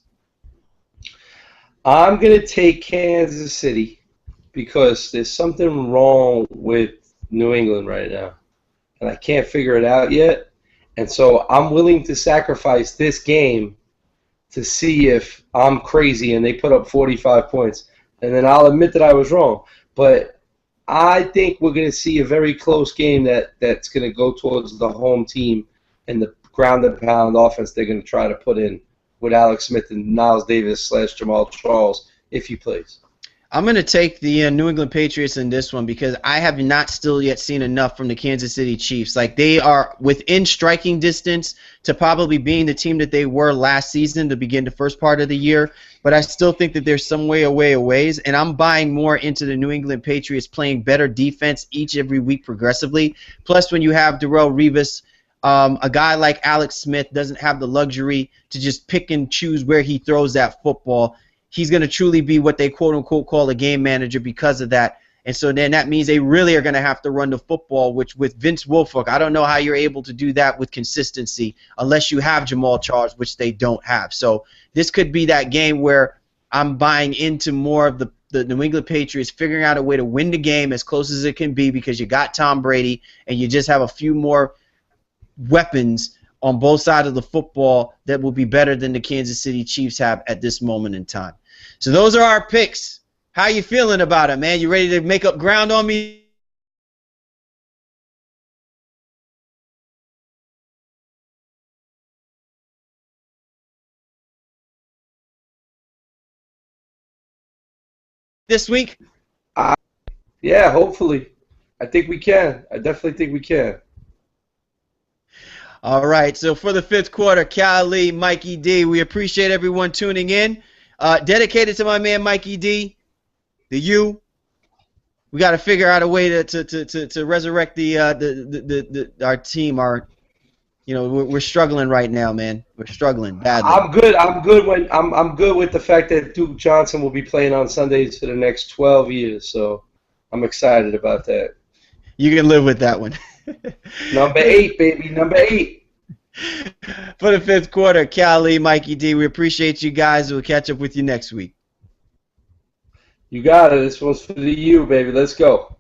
I'm going to take Kansas City because there's something wrong with New England right now, and I can't figure it out yet. And so I'm willing to sacrifice this game to see if I'm crazy and they put up 45 points. And then I'll admit that I was wrong. But I think we're going to see a very close game that's going to go towards the home team and the ground and pound offense they're going to try to put in with Alex Smith and Miles Davis / Jamal Charles if he plays. I'm going to take the New England Patriots in this one because I have not still yet seen enough from the Kansas City Chiefs. Like, they are within striking distance to probably being the team that they were last season to begin the first part of the year, but I still think that there's some way away a ways, and I'm buying more into the New England Patriots playing better defense every week progressively. Plus, when you have Darrelle Revis, a guy like Alex Smith doesn't have the luxury to just pick and choose where he throws that football. He's going to truly be what they quote-unquote call a game manager because of that. And so then that means they really are going to have to run the football, which with Vince Wilfork, I don't know how you're able to do that with consistency unless you have Jamal Charles, which they don't have. So this could be that game where I'm buying into more of the New England Patriots figuring out a way to win the game as close as it can be because you got Tom Brady and you just have a few more weapons on both sides of the football that will be better than the Kansas City Chiefs have at this moment in time. So those are our picks. How you feeling about it, man? You ready to make up ground on me? This week? Yeah, hopefully. I think we can. I definitely think we can. All right, so for the fifth quarter, Cali, Mikey D, we appreciate everyone tuning in. Dedicated to my man Mikey D, the U. We got to figure out a way to resurrect our team. We're struggling right now, man. We're struggling badly. I'm good. I'm good with the fact that Duke Johnson will be playing on Sundays for the next 12 years. So I'm excited about that. You can live with that one. Number 8, baby. Number 8. For the fifth quarter, Cali, Mikey D, we appreciate you guys. We'll catch up with you next week. You got it. This one's for the U, baby. Let's go.